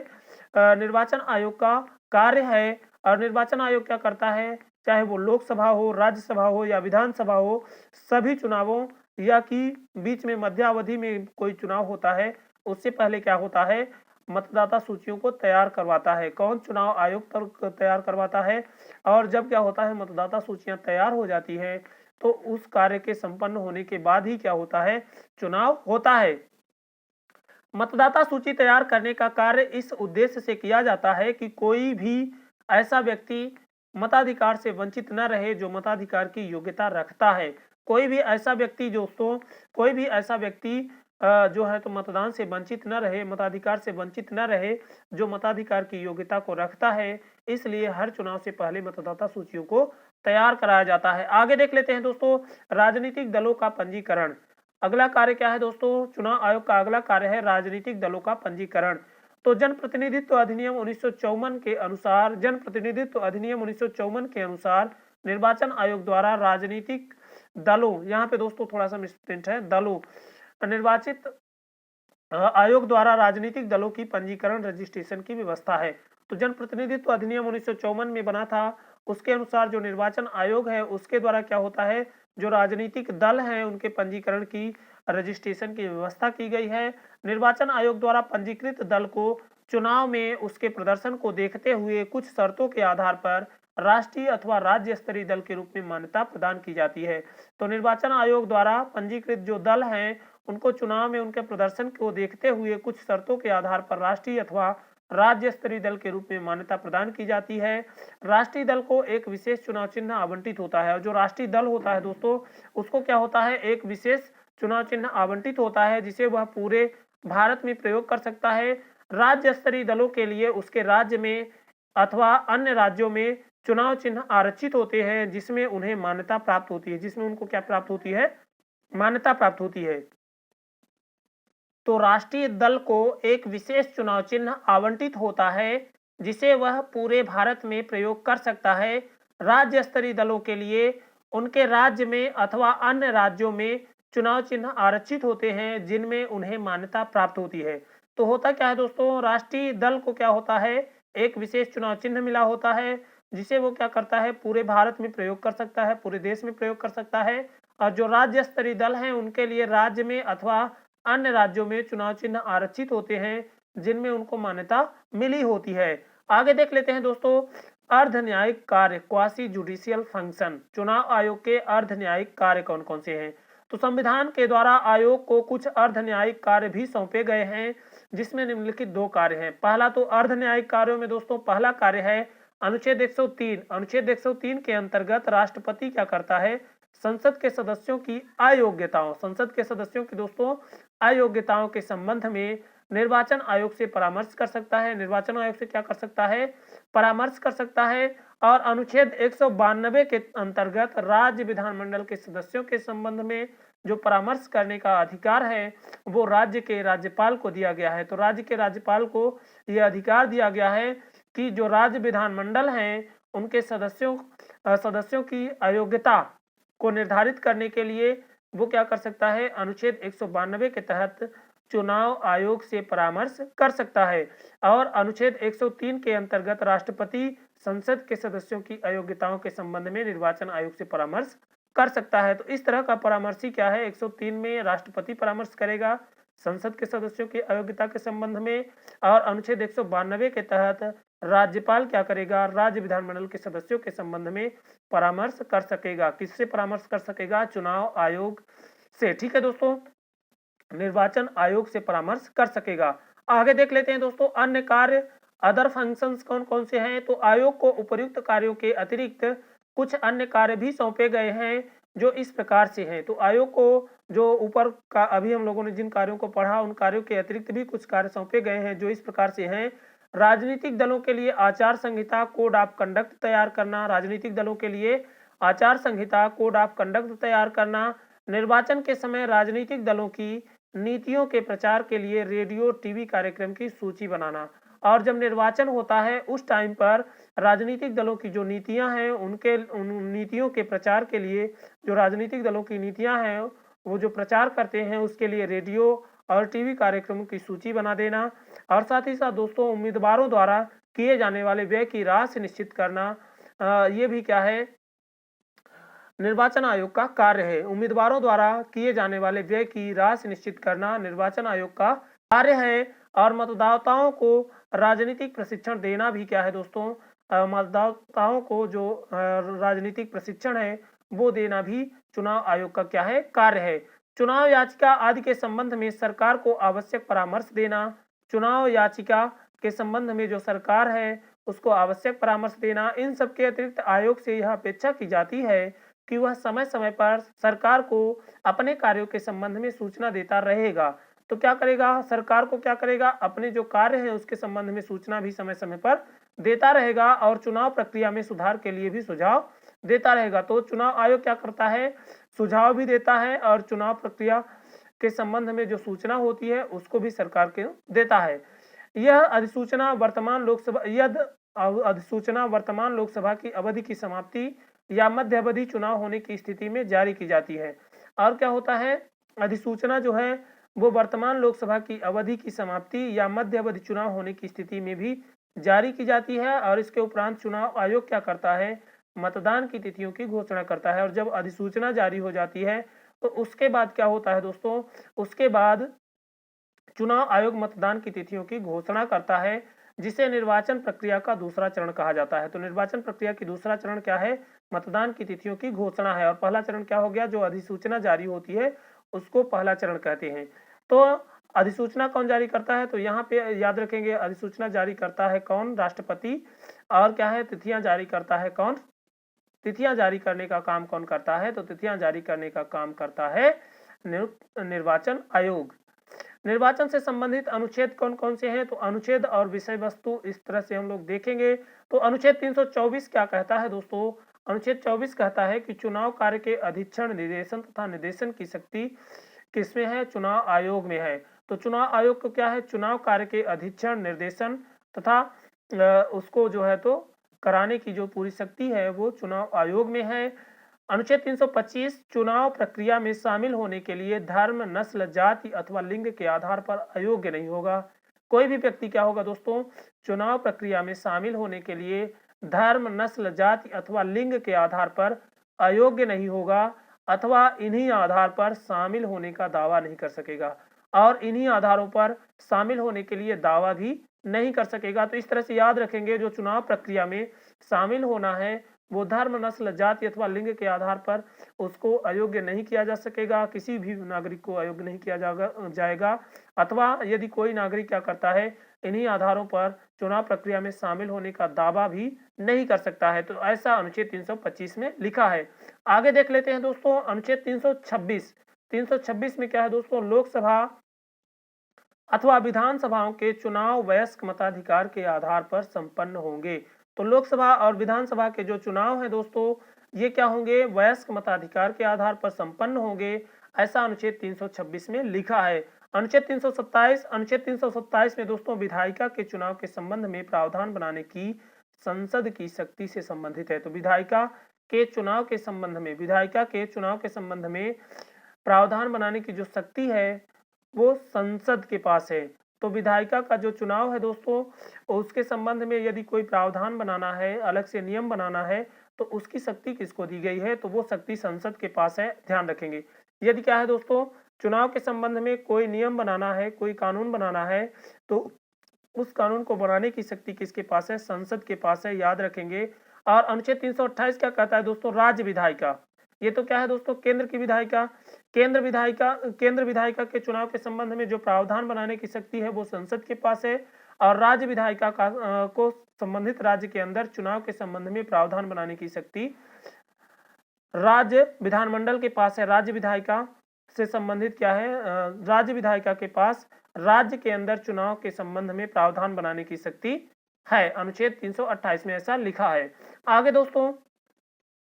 निर्वाचन आयोग का कार्य है। और निर्वाचन आयोग क्या करता है, चाहे वो लोकसभा हो, राज्यसभा हो या विधानसभा हो, सभी चुनावों या कि बीच में मध्यावधि में कोई चुनाव होता है उससे पहले क्या होता है, मतदाता सूचियों को तैयार करवाता है। कौन, चुनाव आयोग तैयार करवाता है। और जब क्या होता है, मतदाता सूचियां तैयार हो जाती है तो उस कार्य के संपन्न होने के बाद ही क्या होता है, चुनाव होता है। मतदाता सूची तैयार करने का कार्य इस उद्देश्य से किया जाता है कि कोई भी ऐसा व्यक्ति मताधिकार से वंचित न रहे जो मताधिकार की योग्यता रखता है। कोई भी ऐसा व्यक्ति दोस्तों, कोई भी ऐसा व्यक्ति जो है तो मतदान से वंचित न रहे, मताधिकार से वंचित न रहे जो मताधिकार की योग्यता को रखता है। इसलिए हर चुनाव से पहले मतदाता सूचियों को तैयार कराया जाता है। आगे देख लेते हैं दोस्तों, राजनीतिक दलों का पंजीकरण। अगला कार्य क्या है दोस्तों, चुनाव आयोग का अगला कार्य है राजनीतिक दलों का पंजीकरण। तो जनप्रतिनिधित्व अधिनियम 1954 के अनुसार, जनप्रतिनिधित्व अधिनियम 1954 के अनुसार निर्वाचन आयोग द्वारा राजनीतिक दलों, यहाँ पे दोस्तों थोड़ा सा मिसप्रिंट है, दलों, निर्वाचित आयोग द्वारा राजनीतिक दलों की पंजीकरण रजिस्ट्रेशन की व्यवस्था है। तो जनप्रतिनिधित्व अधिनियम 1954 में बना था, उसके अनुसार जो निर्वाचन आयोग है उसके द्वारा क्या होता है, जो राजनीतिक दल हैं उनके पंजीकरण की, रजिस्ट्रेशन की व्यवस्था की गई है। निर्वाचन आयोग द्वारा पंजीकृत दल को चुनाव में उसके प्रदर्शन को देखते हुए कुछ शर्तों के आधार पर राष्ट्रीय अथवा राज्य स्तरीय दल के रूप में मान्यता प्रदान की जाती है। तो निर्वाचन आयोग द्वारा पंजीकृत जो दल हैं उनको चुनाव में उनके प्रदर्शन को देखते हुए कुछ शर्तों के आधार पर राष्ट्रीय अथवा राज्य स्तरीय दल के रूप में मान्यता प्रदान की जाती है। राष्ट्रीय दल को एक विशेष चुनाव चिन्ह आवंटित होता है और जो राष्ट्रीय दल होता है दोस्तों उसको क्या होता है, एक विशेष चुनाव चिन्ह आवंटित होता है जिसे वह पूरे भारत में प्रयोग कर सकता है। राज्य स्तरीय दलों के लिए उसके राज्य में अथवा अन्य राज्यों में चुनाव चिन्ह आरक्षित होते हैं जिसमें उन्हें मान्यता प्राप्त होती है, जिसमें उनको क्या प्राप्त होती है, मान्यता प्राप्त होती है। तो राष्ट्रीय दल को एक विशेष चुनाव चिन्ह आवंटित होता है जिसे वह पूरे भारत में प्रयोग कर सकता है। राज्य स्तरीय दलों के लिए उनके राज्य में अथवा अन्य राज्यों में चुनाव चिन्ह आरक्षित होते हैं जिनमें उन्हें मान्यता प्राप्त होती है। तो होता क्या है दोस्तों, राष्ट्रीय दल को क्या होता है, एक विशेष चुनाव चिन्ह मिला होता है जिसे वो क्या करता है, पूरे भारत में प्रयोग कर सकता है, पूरे देश में प्रयोग कर सकता है। और जो राज्य स्तरीय दल हैं उनके लिए राज्य में अथवा अन्य राज्यों में चुनाव चिन्ह आरक्षित होते हैं जिनमें उनको मान्यता मिली होती है। आगे देख लेते हैं दोस्तों, अर्ध न्यायिक कार्य, क्वासी जुडिशियल फंक्शन। चुनाव आयोग के अर्ध न्यायिक कार्य कौन कौन से हैं? तो संविधान के द्वारा आयोग को कुछ अर्ध न्यायिक कार्य भी सौंपे गए हैं जिसमें निम्नलिखित 2 कार्य हैं। पहला तो अर्ध न्यायिक कार्यों में दोस्तों पहला कार्य है अनुच्छेद 103। अनुच्छेद 103 के अंतर्गत राष्ट्रपति क्या करता है, संसद के सदस्यों की अयोग्यताओं, संसद के सदस्यों की दोस्तों अयोग्यताओं के संबंध में निर्वाचन आयोग से परामर्श कर सकता है। निर्वाचन आयोग से क्या कर सकता है, परामर्श कर सकता है। और अनुच्छेद 192 के अंतर्गत राज्य विधानमंडल के सदस्यों के संबंध में जो परामर्श करने का अधिकार है वो राज्य के राज्यपाल को दिया गया है। तो राज्य के राज्यपाल को यह अधिकार दिया गया है कि जो राज्य विधानमंडल हैं उनके सदस्यों की अयोग्यता को निर्धारित करने के लिए वो क्या कर सकता है, अनुच्छेद 192 के तहत चुनाव आयोग से परामर्श कर सकता है। और अनुच्छेद 103 के अंतर्गत राष्ट्रपति संसद के सदस्यों की अयोग्यताओं के संबंध में निर्वाचन आयोग से परामर्श कर सकता है। तो इस तरह का परामर्शी क्या है, 103 में राष्ट्रपति परामर्श करेगा संसद के सदस्यों की अयोग्यता के संबंध में, और अनुच्छेद 192 के तहत राज्यपाल क्या करेगा, राज्य विधानमंडल के सदस्यों के संबंध में परामर्श कर सकेगा। किससे परामर्श कर सकेगा, चुनाव आयोग से। ठीक है दोस्तों, निर्वाचन आयोग से परामर्श कर सकेगा। आगे देख लेते हैं दोस्तों, अन्य कार्य अदर फंक्शंस कौन कौन से हैं। तो आयोग को उपर्युक्त कार्यों के अतिरिक्त कुछ अन्य कार्य भी सौंपे गए हैं जो इस प्रकार से हैं। तो आयोग को जो ऊपर का अभी हम लोगों ने जिन कार्यों को पढ़ा उन कार्यों के अतिरिक्त भी कुछ कार्य सौंपे गए हैं जो इस प्रकार से हैं। राजनीतिक दलों के लिए आचार संहिता कोड ऑफ कंडक्ट तैयार करना, राजनीतिक दलों के लिए आचार संहिता कोड ऑफ कंडक्ट तैयार करना, निर्वाचन के समय राजनीतिक दलों की नीतियों के प्रचार के लिए रेडियो टीवी कार्यक्रम की सूची बनाना। और जब निर्वाचन होता है उस टाइम पर राजनीतिक दलों की जो नीतियां हैं उन नीतियों के प्रचार के लिए, जो राजनीतिक दलों की नीतियां हैं वो जो प्रचार करते हैं उसके लिए रेडियो और टीवी कार्यक्रमों की सूची बना देना। और साथ ही साथ दोस्तों उम्मीदवारों द्वारा किए जाने वाले व्यय की राशि निश्चित करना, ये भी क्या है, निर्वाचन आयोग का कार्य है। उम्मीदवारों द्वारा किए जाने वाले व्यय की राशि निश्चित करना निर्वाचन आयोग का कार्य है। और मतदाताओं को राजनीतिक प्रशिक्षण देना भी क्या है दोस्तों, मतदाताओं को जो राजनीतिक प्रशिक्षण है वो देना भी चुनाव आयोग का क्या है, कार्य है। चुनाव याचिका आदि के संबंध में सरकार को आवश्यक परामर्श देना, चुनाव याचिका के संबंध में जो सरकार है उसको आवश्यक परामर्श देना। इन सब के अतिरिक्त आयोग से यह अपेक्षा की जाती है कि वह समय समय पर सरकार को अपने कार्यों के संबंध में सूचना देता रहेगा। तो क्या करेगा, सरकार को क्या करेगा, अपने जो कार्य है उसके संबंध में सूचना भी समय समय पर देता रहेगा और चुनाव प्रक्रिया में सुधार के लिए भी सुझाव देता रहेगा। तो चुनाव आयोग क्या करता है, सुझाव भी देता है और चुनाव प्रक्रिया के संबंध में जो सूचना होती है उसको भी सरकार को देता है। यह अधिसूचना वर्तमान लोकसभा की अवधि की समाप्ति या मध्य अवधि चुनाव होने की स्थिति में जारी की जाती है। और क्या होता है, अधिसूचना जो है वो वर्तमान लोकसभा की अवधि की समाप्ति या मध्य अवधि चुनाव होने की स्थिति में भी जारी की जाती है। और इसके उपरांत चुनाव आयोग क्या करता है, मतदान की तिथियों की घोषणा करता है। और जब अधिसूचना जारी हो जाती है तो उसके बाद क्या होता है दोस्तों, उसके बाद चुनाव आयोग मतदान की तिथियों की घोषणा करता है जिसे निर्वाचन प्रक्रिया का दूसरा चरण कहा जाता है। तो निर्वाचन प्रक्रिया की दूसरा चरण क्या है, मतदान की तिथियों की घोषणा है। और पहला चरण क्या हो गया, जो अधिसूचना जारी होती है उसको पहला चरण कहते हैं। तो अधिसूचना कौन जारी करता है, तो यहाँ पे याद रखेंगे अधिसूचना जारी करता है कौन, राष्ट्रपति। और क्या है, तिथियां जारी करता है कौन, तिथियां जारी करने का काम कौन करता है, तो तिथियां जारी करने का काम करता है निर्वाचन आयोग। निर्वाचन से संबंधित अनुच्छेद कौन कौन से हैं, तो अनुच्छेद और विषय वस्तु इस तरह से हम लोग देखेंगे। तो अनुच्छेद 324 क्या कहता है दोस्तों, अनुच्छेद 24 कहता है कि चुनाव कार्य के अधीक्षण, निर्देशन तथा निर्देशन की शक्ति किसमें है, चुनाव आयोग में है। तो चुनाव आयोग को क्या है, चुनाव कार्य के अधीक्षण, निर्देशन तथा उसको जो है तो कराने की जो पूरी शक्ति है वो चुनाव आयोग में है। अनुच्छेद 325 चुनाव प्रक्रिया में शामिल होने के लिए धर्म, नस्ल, जाति अथवा लिंग के आधार पर अयोग्य नहीं होगा। कोई भी व्यक्ति क्या होगा दोस्तों, चुनाव प्रक्रिया में शामिल होने के लिए धर्म, नस्ल, जाति अथवा लिंग के आधार पर अयोग्य नहीं होगा अथवा इन्हीं आधार पर शामिल होने का दावा नहीं कर सकेगा और इन्हीं आधारों पर शामिल होने के लिए दावा भी नहीं कर सकेगा। तो इस तरह से याद रखेंगे, जो चुनाव प्रक्रिया में शामिल होना है वो धर्म, नस्ल, जाति अथवा लिंग के आधार पर उसको अयोग्य नहीं किया जा सकेगा, किसी भी नागरिक को अयोग्य नहीं किया जाएगा अथवा यदि कोई नागरिक क्या करता है, इन्हीं आधारों पर चुनाव प्रक्रिया में शामिल होने का दावा भी नहीं कर सकता है। तो ऐसा अनुच्छेद 325 में लिखा है। आगे देख लेते हैं दोस्तों अनुच्छेद 326 में क्या है दोस्तों, लोकसभा अथवा विधानसभाओं के चुनाव वयस्क मताधिकार के आधार पर संपन्न होंगे। तो लोकसभा और विधानसभा के जो चुनाव है दोस्तों, ये क्या होंगे, वयस्क मताधिकार के आधार पर संपन्न होंगे, ऐसा अनुच्छेद 326 में लिखा है। अनुच्छेद 327 में दोस्तों विधायिका के चुनाव के संबंध में प्रावधान बनाने की संसद की शक्ति से संबंधित है। तो विधायिका के चुनाव के संबंध में प्रावधान बनाने की जो शक्ति है वो संसद के पास है। तो विधायिका का जो चुनाव है दोस्तों, उसके संबंध में यदि कोई प्रावधान बनाना है, अलग से नियम बनाना है, तो उसकी शक्ति किसको दी गई है, तो वो शक्ति संसद के पास है, ध्यान रखेंगे। यदि क्या है दोस्तों, चुनाव के संबंध में कोई नियम बनाना है, कोई कानून बनाना है, तो उस कानून को बनाने की शक्ति किसके पास है, संसद के पास है, याद रखेंगे। और अनुच्छेद 328 क्या कहता है दोस्तों, राज्य विधायिका, ये तो क्या है दोस्तों, केंद्र की विधायिका, केंद्र विधायिका के चुनाव के संबंध में जो प्रावधान बनाने की शक्ति है वो संसद के पास है और राज्य विधायिका को संबंधित राज्य के अंदर चुनाव के संबंध में प्रावधान बनाने की शक्ति राज्य विधानमंडल के पास है। राज्य विधायिका से संबंधित क्या है, राज्य विधायिका के पास राज्य के अंदर चुनाव के संबंध में प्रावधान बनाने की शक्ति है। अनुच्छेद 328 में ऐसा लिखा है। आगे दोस्तों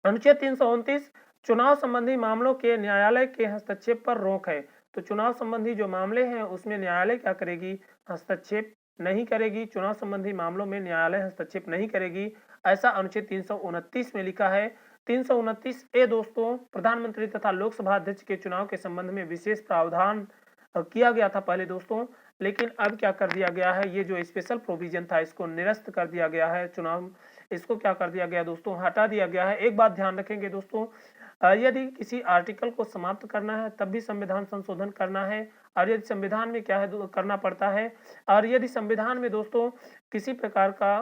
अनुच्छेद 329 चुनाव संबंधी मामलों के न्यायालय के हस्तक्षेप पर रोक है। तो चुनाव संबंधी जो मामले हैं उसमें न्यायालय क्या करेगी, हस्तक्षेप नहीं करेगी, चुनाव संबंधी मामलों में न्यायालय हस्तक्षेप नहीं करेगी, ऐसा अनुच्छेद 329 में लिखा है। 329 ए दोस्तों प्रधानमंत्री तथा लोकसभा अध्यक्ष के चुनाव के संबंध में विशेष प्रावधान किया गया था पहले दोस्तों, लेकिन अब क्या कर दिया गया है, ये जो स्पेशल प्रोविजन था इसको निरस्त कर दिया गया है। चुनाव इसको क्या कर दिया गया दोस्तों, हटा दिया गया है। एक बात ध्यान रखेंगे दोस्तों, यदि किसी आर्टिकल को समाप्त करना है तब भी संविधान संशोधन करना है और यदि संविधान में क्या है करना पड़ता है, और यदि संविधान में दोस्तों किसी प्रकार का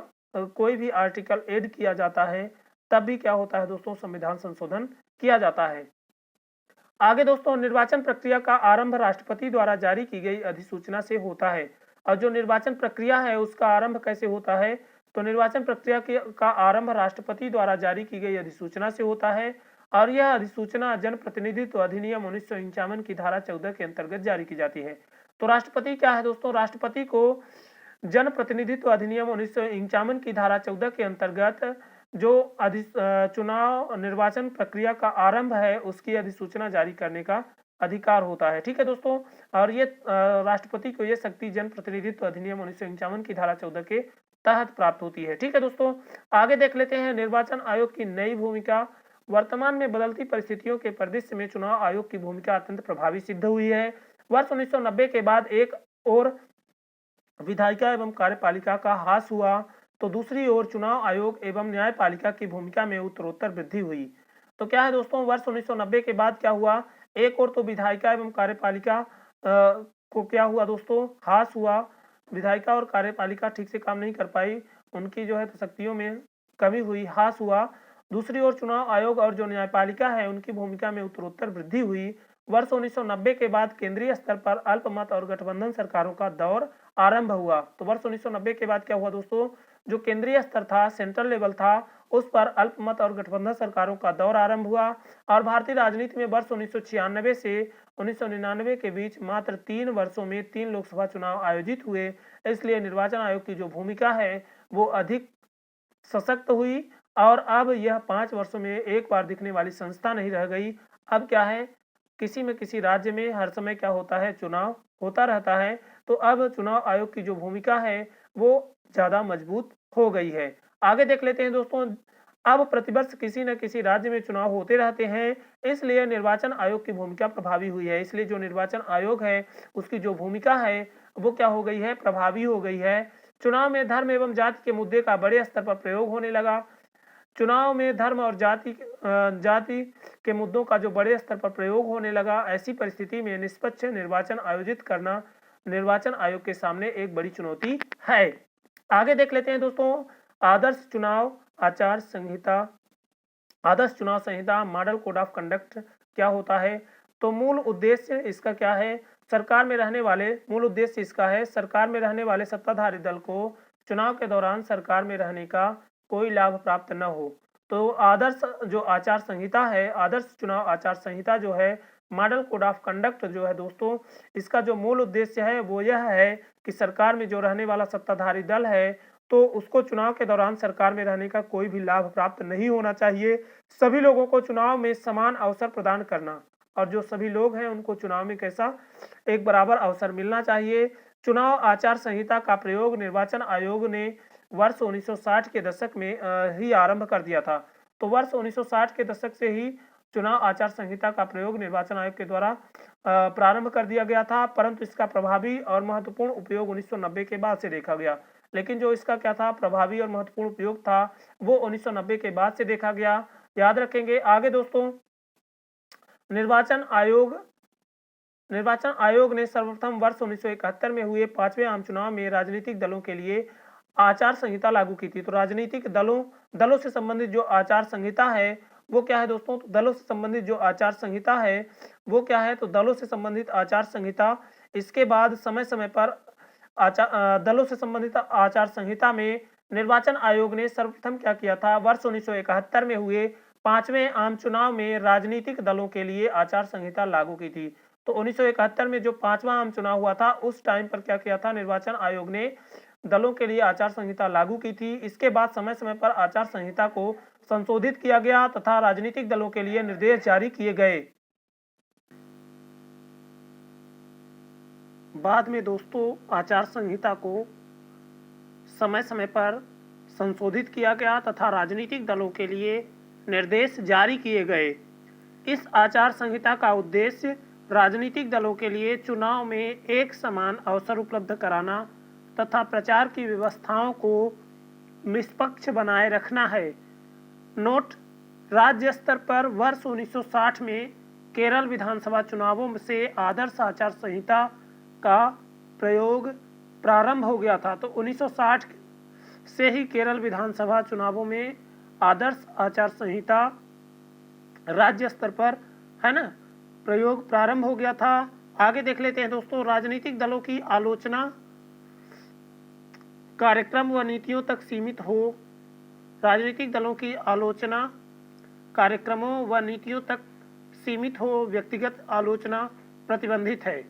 कोई भी आर्टिकल ऐड किया जाता है तब भी क्या होता है दोस्तों, संविधान संशोधन किया जाता है। आगे दोस्तों निर्वाचन प्रक्रिया का आरंभ राष्ट्रपति द्वारा जारी की गई अधिसूचना से होता है। और जो निर्वाचन प्रक्रिया है उसका आरंभ कैसे होता है, तो निर्वाचन प्रक्रिया का आरंभ राष्ट्रपति द्वारा जारी की गई अधिसूचना से होता है और यह अधिसूचना जनप्रतिनिधित्व अधिनियम 1951 की धारा 14 के अंतर्गत जारी की जाती है। तो राष्ट्रपति क्या है दोस्तों, राष्ट्रपति को जनप्रतिनिधित्व अधिनियम 1951 की धारा 14 के अंतर्गत जो चुनाव निर्वाचन प्रक्रिया का आरंभ है उसकी अधिसूचना जारी करने का अधिकार होता है। ठीक है दोस्तों, और ये राष्ट्रपति को ये शक्ति जनप्रतिनिधित्व अधिनियम 1951 की धारा 14 के तहत प्राप्त होती है। ठीक है दोस्तों, आगे देख लेते हैं निर्वाचन आयोग की नई भूमिका। वर्तमान में बदलती परिस्थितियों के परिदृश्य में चुनाव आयोग की भूमिका अत्यंत प्रभावी सिद्ध हुई है। वर्ष 1990 के बाद एक और विधायिका एवं कार्यपालिका का ह्रास हुआ तो दूसरी ओर चुनाव आयोग एवं न्यायपालिका की भूमिका में उत्तरोत्तर वृद्धि हुई। तो क्या है दोस्तों, वर्ष 1990 के बाद क्या हुआ, एक और तो विधायिका एवं कार्यपालिका को क्या हुआ दोस्तों, ह्रास हुआ। विधायिका और कार्यपालिका ठीक से काम नहीं कर पाई, उनकी जो है तो शक्तियों में कमी हुई, ह्रास हुआ। दूसरी ओर चुनाव आयोग और जो न्यायपालिका है उनकी भूमिका में उत्तरोत्तर वृद्धि हुई। वर्ष 1990 के बाद केंद्रीय स्तर पर अल्पमत और गठबंधन सरकारों का दौर आरंभ हुआ। तो वर्ष 1990 के बाद क्या हुआ दोस्तों, जो केंद्रीय स्तर था, सेंट्रल लेवल था, उस पर अल्पमत और गठबंधन सरकारों का दौर आरंभ हुआ और भारतीय राजनीति में वर्ष 1996 से 1999 के बीच मात्र 3 वर्षों में 3 लोकसभा चुनाव आयोजित हुए। इसलिए निर्वाचन आयोग की जो भूमिका है वो अधिक सशक्त हुई और अब यह 5 वर्षों में एक बार दिखने वाली संस्था नहीं रह गई। अब क्या है, किसी में किसी राज्य में हर समय क्या होता है, चुनाव होता रहता है। तो अब चुनाव आयोग की जो भूमिका है वो ज़्यादा मजबूत हो गई है। आगे देख लेते हैं दोस्तों, अब प्रतिवर्ष किसी न किसी राज्य में चुनाव होते रहते हैं, इसलिए निर्वाचन आयोग की भूमिका प्रभावी हुई है। इसलिए जो निर्वाचन आयोग है, उसकी जो भूमिका है, वो क्या हो गई है? प्रभावी हो गई है। चुनाव में धर्म एवं जाति के मुद्दे का बड़े स्तर पर प्रयोग होने लगा। चुनाव में धर्म और जाति के मुद्दों का जो बड़े स्तर पर प्रयोग होने लगा, ऐसी परिस्थिति में निष्पक्ष निर्वाचन आयोजित करना निर्वाचन आयोग के सामने एक बड़ी चुनौती है। आगे देख लेते हैं दोस्तों, आदर्श चुनाव आचार संहिता। आदर्श चुनाव संहिता मॉडल कोड ऑफ कंडक्ट क्या होता है? तो मूल उद्देश्य इसका क्या है? सरकार में रहने वाले मूल उद्देश्य इसका है, सरकार में रहने वाले सत्ताधारी दल को चुनाव के दौरान सरकार में रहने का कोई लाभ प्राप्त न हो। तो आदर्श जो आचार संहिता है, आदर्श चुनाव आचार संहिता जो है, मॉडल कोड ऑफ कंडक्ट जो है दोस्तों, इसका जो मूल उद्देश्य है वो यह है कि सरकार में जो रहने वाला सत्ताधारी दल है, तो उसको चुनाव के दौरान सरकार में रहने का कोई भी लाभ प्राप्त नहीं होना चाहिए। सभी लोगों को चुनाव में समान अवसर प्रदान करना, और जो सभी लोग हैं उनको चुनाव में कैसा एक बराबर अवसर मिलना चाहिए। चुनाव आचार संहिता का प्रयोग निर्वाचन आयोग ने वर्ष 1960 के दशक में ही आरंभ कर दिया था। तो वर्ष 1960 के दशक से ही चुनाव आचार संहिता का प्रयोग निर्वाचन आयोग के द्वारा प्रारंभ कर दिया गया था, परंतु इसका प्रभावी और महत्वपूर्ण उपयोग 1990 के बाद से देखा गया। लेकिन जो इसका क्या था, प्रभावी और महत्वपूर्ण उपयोग था, वो 1990 के बाद से देखा गया। याद रखेंगे। आगे दोस्तों, निर्वाचन आयोग ने सर्वप्रथम वर्ष 1971 में हुए 5वें आम चुनाव में राजनीतिक दलों के लिए आचार संहिता लागू की थी। तो राजनीतिक दलों से संबंधित जो आचार संहिता है वो क्या है दोस्तों? तो दलों से संबंधित जो आचार संहिता है वो क्या है? तो दलों से संबंधित आचार संहिता। इसके बाद समय समय पर दलों से संबंधित आचार संहिता में निर्वाचन आयोग ने सर्वप्रथम क्या किया था? वर्ष 1971 में हुए 5वें आम चुनाव में राजनीतिक दलों के लिए आचार संहिता लागू की थी। तो 1971 में जो 5वां आम चुनाव हुआ था, उस टाइम पर क्या किया था? निर्वाचन आयोग ने दलों के लिए आचार संहिता लागू की थी। इसके बाद समय समय पर आचार संहिता को संशोधित किया गया तथा राजनीतिक दलों के लिए निर्देश जारी किए गए। बाद में दोस्तों आचार संहिता को समय समय पर संशोधित किया गया तथा राजनीतिक दलों के लिए निर्देश जारी किए गए। इस आचार संहिता का उद्देश्य राजनीतिक दलों के लिए चुनाव में एक समान अवसर उपलब्ध कराना तथा प्रचार की व्यवस्थाओं को निष्पक्ष बनाए रखना है। नोट: राज्य स्तर पर वर्ष 1960 में केरल विधानसभा चुनावों से आदर्श आचार संहिता का प्रयोग प्रारंभ हो गया था। तो 1960 से ही केरल विधानसभा चुनावों में आदर्श आचार संहिता राज्य स्तर पर है ना प्रयोग प्रारंभ हो गया था। आगे देख लेते हैं दोस्तों, राजनीतिक दलों की आलोचना कार्यक्रम व नीतियों तक सीमित हो। राजनीतिक दलों की आलोचना कार्यक्रमों व नीतियों तक सीमित हो। व्यक्तिगत आलोचना प्रतिबंधित है।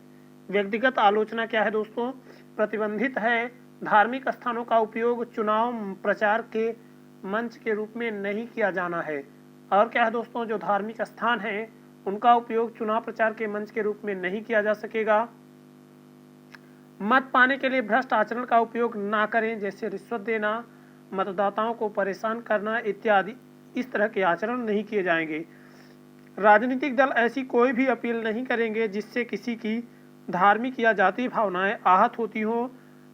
व्यक्तिगत आलोचना क्या है दोस्तों? प्रतिबंधित है। धार्मिक स्थानों का उपयोग चुनाव प्रचार के मंच के रूप में नहीं किया जाना है। और क्या है दोस्तों? जो धार्मिक स्थान है उनका उपयोग चुनाव प्रचार के मंच के रूप में नहीं किया जा सकेगा। मत पाने के लिए भ्रष्ट आचरण का उपयोग ना करें, जैसे रिश्वत देना, मतदाताओं को परेशान करना इत्यादि। इस तरह के आचरण नहीं किए जाएंगे। राजनीतिक दल ऐसी कोई भी अपील नहीं करेंगे जिससे किसी की धार्मिक या जातीय भावनाएं आहत होती हो।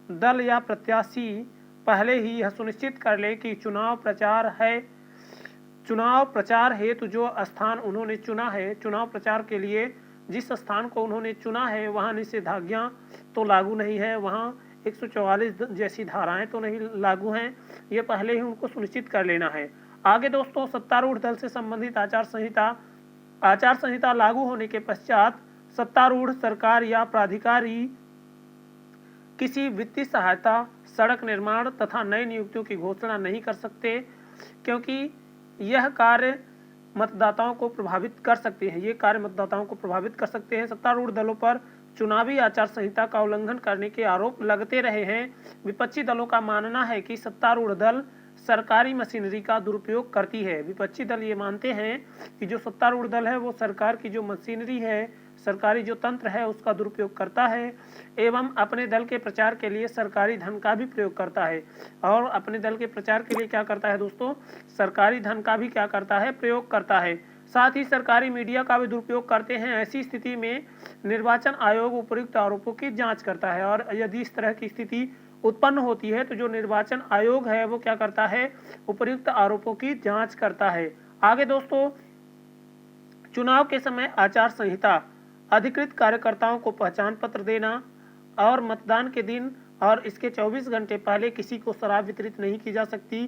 दल या प्रत्याशी पहले ही यह सुनिश्चित कर ले कि चुनाव प्रचार हेतु जो स्थान उन्होंने चुना है, चुनाव प्रचार के लिए जिस स्थान को उन्होंने चुना है वहाँ निषेधाज्ञा तो लागू नहीं है, वहाँ 144 जैसी धाराएं तो नहीं लागू हैं। ये पहले ही उनको सुनिश्चित कर लेना है। आगे दोस्तों, सत्तारूढ़ दल से संबंधित आचार संहिता लागू होने के पश्चात सत्तारूढ़ सरकार या प्राधिकारी किसी वित्तीय सहायता, सड़क निर्माण तथा नई नियुक्तियों की घोषणा नहीं कर सकते, क्योंकि यह कार्य मतदाताओं को प्रभावित कर सकते हैं। सत्तारूढ़ दलों पर चुनावी आचार संहिता का उल्लंघन करने के आरोप लगते रहे हैं। विपक्षी दलों का मानना है कि सत्तारूढ़ दल सरकारी मशीनरी का दुरुपयोग करती है। विपक्षी दल ये मानते हैं कि जो सत्तारूढ़ दल है वो सरकार की जो मशीनरी है, सरकारी जो तंत्र है उसका दुरुपयोग करता है एवं अपने दल के प्रचार के लिए सरकारी धन का भी प्रयोग करता है। और अपने दल के प्रचार के लिए क्या करता है दोस्तों, सरकारी धन का भी क्या करता है, प्रयोग करता है। साथ ही सरकारी मीडिया का भी दुरुपयोग करते हैं। ऐसी स्थिति में निर्वाचन आयोग उपयुक्त आरोपों की जांच करता है और यदि इस तरह की स्थिति उत्पन्न होती है तो जो निर्वाचन आयोग है वो क्या करता है, उपयुक्त आरोपों की जांच करता है। आगे दोस्तों, चुनाव के समय आचार संहिता, अधिकृत कार्यकर्ताओं को पहचान पत्र देना और मतदान के दिन और इसके 24 घंटे पहले किसी को शराब वितरित नहीं की जा सकती।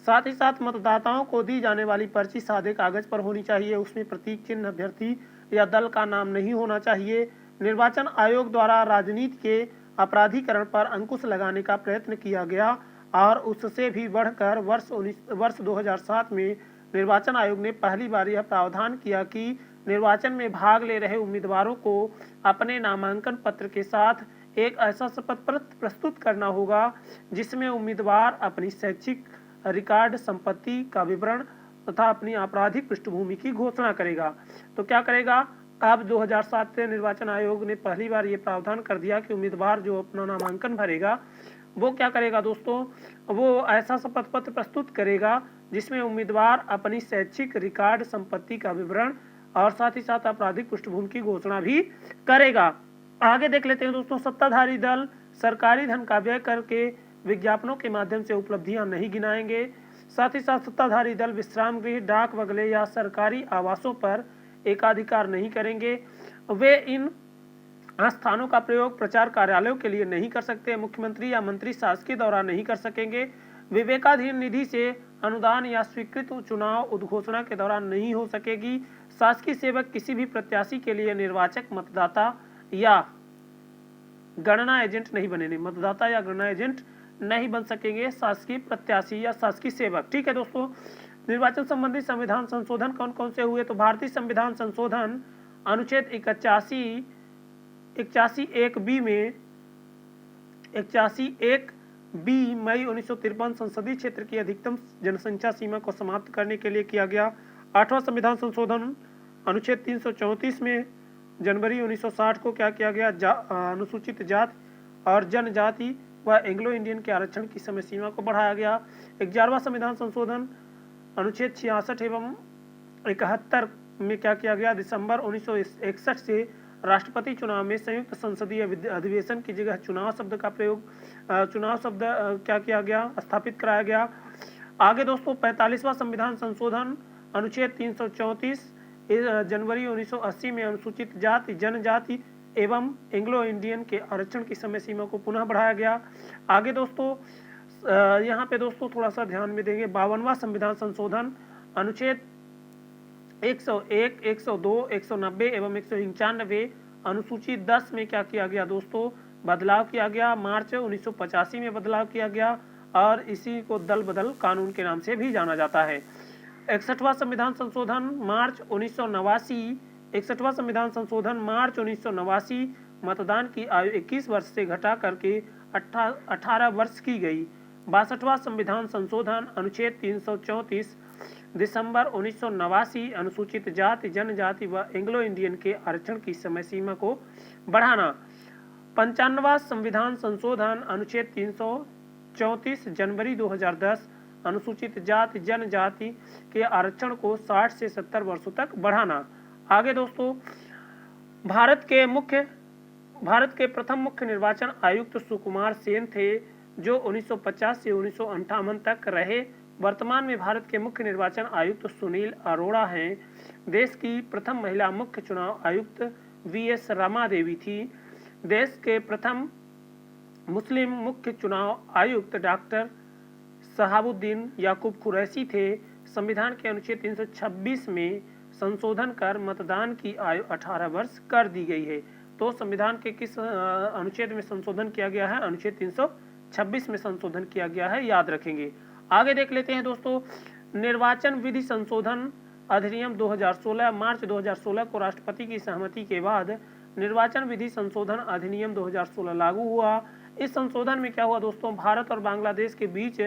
साथ ही साथ मतदाताओं को दी जाने वाली पर्ची सादे कागज पर होनी चाहिए, उसमें प्रतीक चिन्ह, अभ्यर्थी या दल का नाम नहीं होना चाहिए। निर्वाचन आयोग द्वारा राजनीति के अपराधीकरण पर अंकुश लगाने का प्रयत्न किया गया और उससे भी बढ़कर वर्ष 2007 में निर्वाचन आयोग ने पहली बार यह प्रावधान किया कि निर्वाचन में भाग ले रहे उम्मीदवारों को अपने नामांकन पत्र के साथ एक ऐसा शपथ पत्र प्रस्तुत करना होगा जिसमें उम्मीदवार अपनी शैक्षिक रिकॉर्ड, संपत्ति का विवरण तथा अपनी आपराधिक पृष्ठभूमि की घोषणा करेगा। तो क्या करेगा, अब 2007 से निर्वाचन आयोग ने पहली बार ये प्रावधान कर दिया कि उम्मीदवार जो अपना नामांकन भरेगा वो क्या करेगा दोस्तों, वो ऐसा शपथ पत्र प्रस्तुत करेगा जिसमें उम्मीदवार अपनी शैक्षिक रिकॉर्ड, संपत्ति का विवरण और साथ ही साथ आपराधिक पृष्ठभूमि की घोषणा भी करेगा। आगे देख लेते हैं दोस्तों, सत्ताधारी दल सरकारी धन का व्यय करके विज्ञापनों के माध्यम से उपलब्धियां नहीं गिनाएंगे। साथ ही साथ सत्ताधारी दल विश्राम गृह, डाक बंगले या सरकारी आवासों पर एकाधिकार नहीं करेंगे। वे इन स्थानों का प्रयोग प्रचार कार्यालयों के लिए नहीं कर सकते। मुख्यमंत्री या मंत्री शासकीय दौरा नहीं कर सकेंगे। विवेकाधीन निधि से अनुदान या स्वीकृत चुनाव उद्घोषणा के दौरान नहीं हो सकेगी। शासकीय सेवक किसी भी प्रत्याशी के लिए निर्वाचक, मतदाता या गणना एजेंट नहीं बनेंगे, मतदाता या गणना एजेंट नहीं बन सकेंगे शासकीय प्रत्याशी या शासकीय सेवक। ठीक है दोस्तों, निर्वाचन संबंधी संविधान संशोधन कौन कौन से हुए, तो भारतीय संविधान संशोधन अनुच्छेद 81(1) में 81(1) मई 1953 संसदीय क्षेत्र की अधिकतम जनसंख्या सीमा को समाप्त करने के लिए किया गया। 8वां संविधान संशोधन अनुच्छेद 334 में जनवरी 1960 को क्या किया गया, अनुसूचित जाति और जनजाति व एंग्लो इंडियन के आरक्षण की समय सीमा को बढ़ाया गया। 11वां संविधान संशोधन अनुच्छेद 66 एवं 71 में क्या किया गया, दिसंबर 1961 से राष्ट्रपति चुनाव में संयुक्त संसदीय अधिवेशन की जगह चुनाव शब्द का प्रयोग, चुनाव शब्द क्या किया गया, स्थापित कराया गया। आगे दोस्तों, 45वां संविधान संशोधन अनुच्छेद 334 जनवरी 1980 में अनुसूचित जाति, जनजाति एवं एंग्लो इंडियन के आरक्षण की समय सीमा को पुनः बढ़ाया गया। आगे दोस्तों, यहाँ पे दोस्तों थोड़ा सा ध्यान में देंगे, 52वां संविधान संशोधन अनुच्छेद 101, 102, 190 एवं 195 अनुसूची 10 में क्या किया गया दोस्तों, बदलाव किया गया। मार्च 1985 में बदलाव किया गया और इसी को दल बदल कानून के नाम से भी जाना जाता है। 61वां संविधान संशोधन मार्च 1989, 61वां संविधान संशोधन मार्च 1989 मतदान की आयु 21 वर्ष से घटा करके 18 वर्ष की गई। 62वां संविधान संशोधन अनुच्छेद 334 दिसंबर 1989 अनुसूचित जाति, जनजाति व एंग्लो इंडियन के आरक्षण की समय सीमा को बढ़ाना। 95वां संविधान संशोधन अनुच्छेद 334 जनवरी 2010 अनुसूचित जाति, जनजाति के आरक्षण को 60 से 70 वर्षों तक बढ़ाना। आगे दोस्तों, भारत के प्रथम मुख्य निर्वाचन आयुक्त सुकुमार सेन थे, जो 1950 से 1958 तक रहे। वर्तमान में भारत के मुख्य निर्वाचन आयुक्त सुनील अरोड़ा हैं। देश की प्रथम महिला मुख्य चुनाव आयुक्त वीएस रमा देवी थी। देश के प्रथम मुस्लिम मुख्य चुनाव आयुक्त डॉक्टर शहाबुद्दीन याकूब कुरैशी थे। संविधान के अनुच्छेद 326 में संशोधन कर मतदान की आयु 18 वर्ष कर दी गई है। तो संविधान के किस अनुच्छेद में संशोधन किया गया है, अनुच्छेद 326 में संशोधन किया गया है, याद रखेंगे। आगे देख लेते हैं दोस्तों, निर्वाचन विधि संशोधन अधिनियम 2016 मार्च 2016 को राष्ट्रपति की सहमति के बाद निर्वाचन विधि संशोधन अधिनियम 2016 लागू हुआ। इस संशोधन में क्या हुआ दोस्तों, भारत और बांग्लादेश के बीच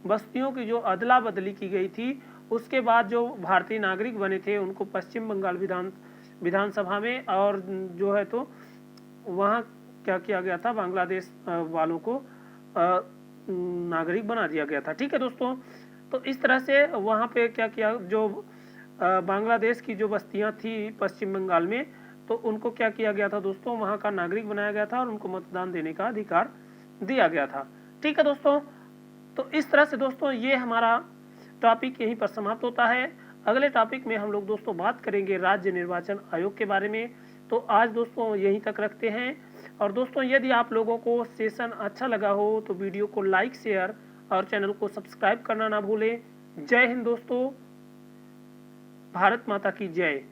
बस्तियों की जो अदला बदली की गई थी, उसके बाद जो भारतीय नागरिक बने थे उनको पश्चिम बंगाल विधानसभा में और जो है तो वहाँ क्या किया गया था, बांग्लादेश वालों को नागरिक बना दिया गया था। ठीक है दोस्तों, तो इस तरह से वहाँ पे क्या किया, जो बांग्लादेश की जो बस्तियाँ थी पश्चिम बंगाल में, तो उनको क्या किया गया था दोस्तों, वहाँ का नागरिक बनाया गया था और उनको मतदान देने का अधिकार दिया गया था। ठीक है दोस्तों, तो इस तरह से दोस्तों ये हमारा टॉपिक यहीं पर समाप्त होता है। अगले टॉपिक में हम लोग दोस्तों बात करेंगे राज्य निर्वाचन आयोग के बारे में। तो आज दोस्तों यहीं तक रखते हैं। और दोस्तों यदि आप लोगों को सेशन अच्छा लगा हो तो वीडियो को लाइक, शेयर और चैनल को सब्सक्राइब करना ना भूलें। जय हिंद दोस्तों, भारत माता की जय।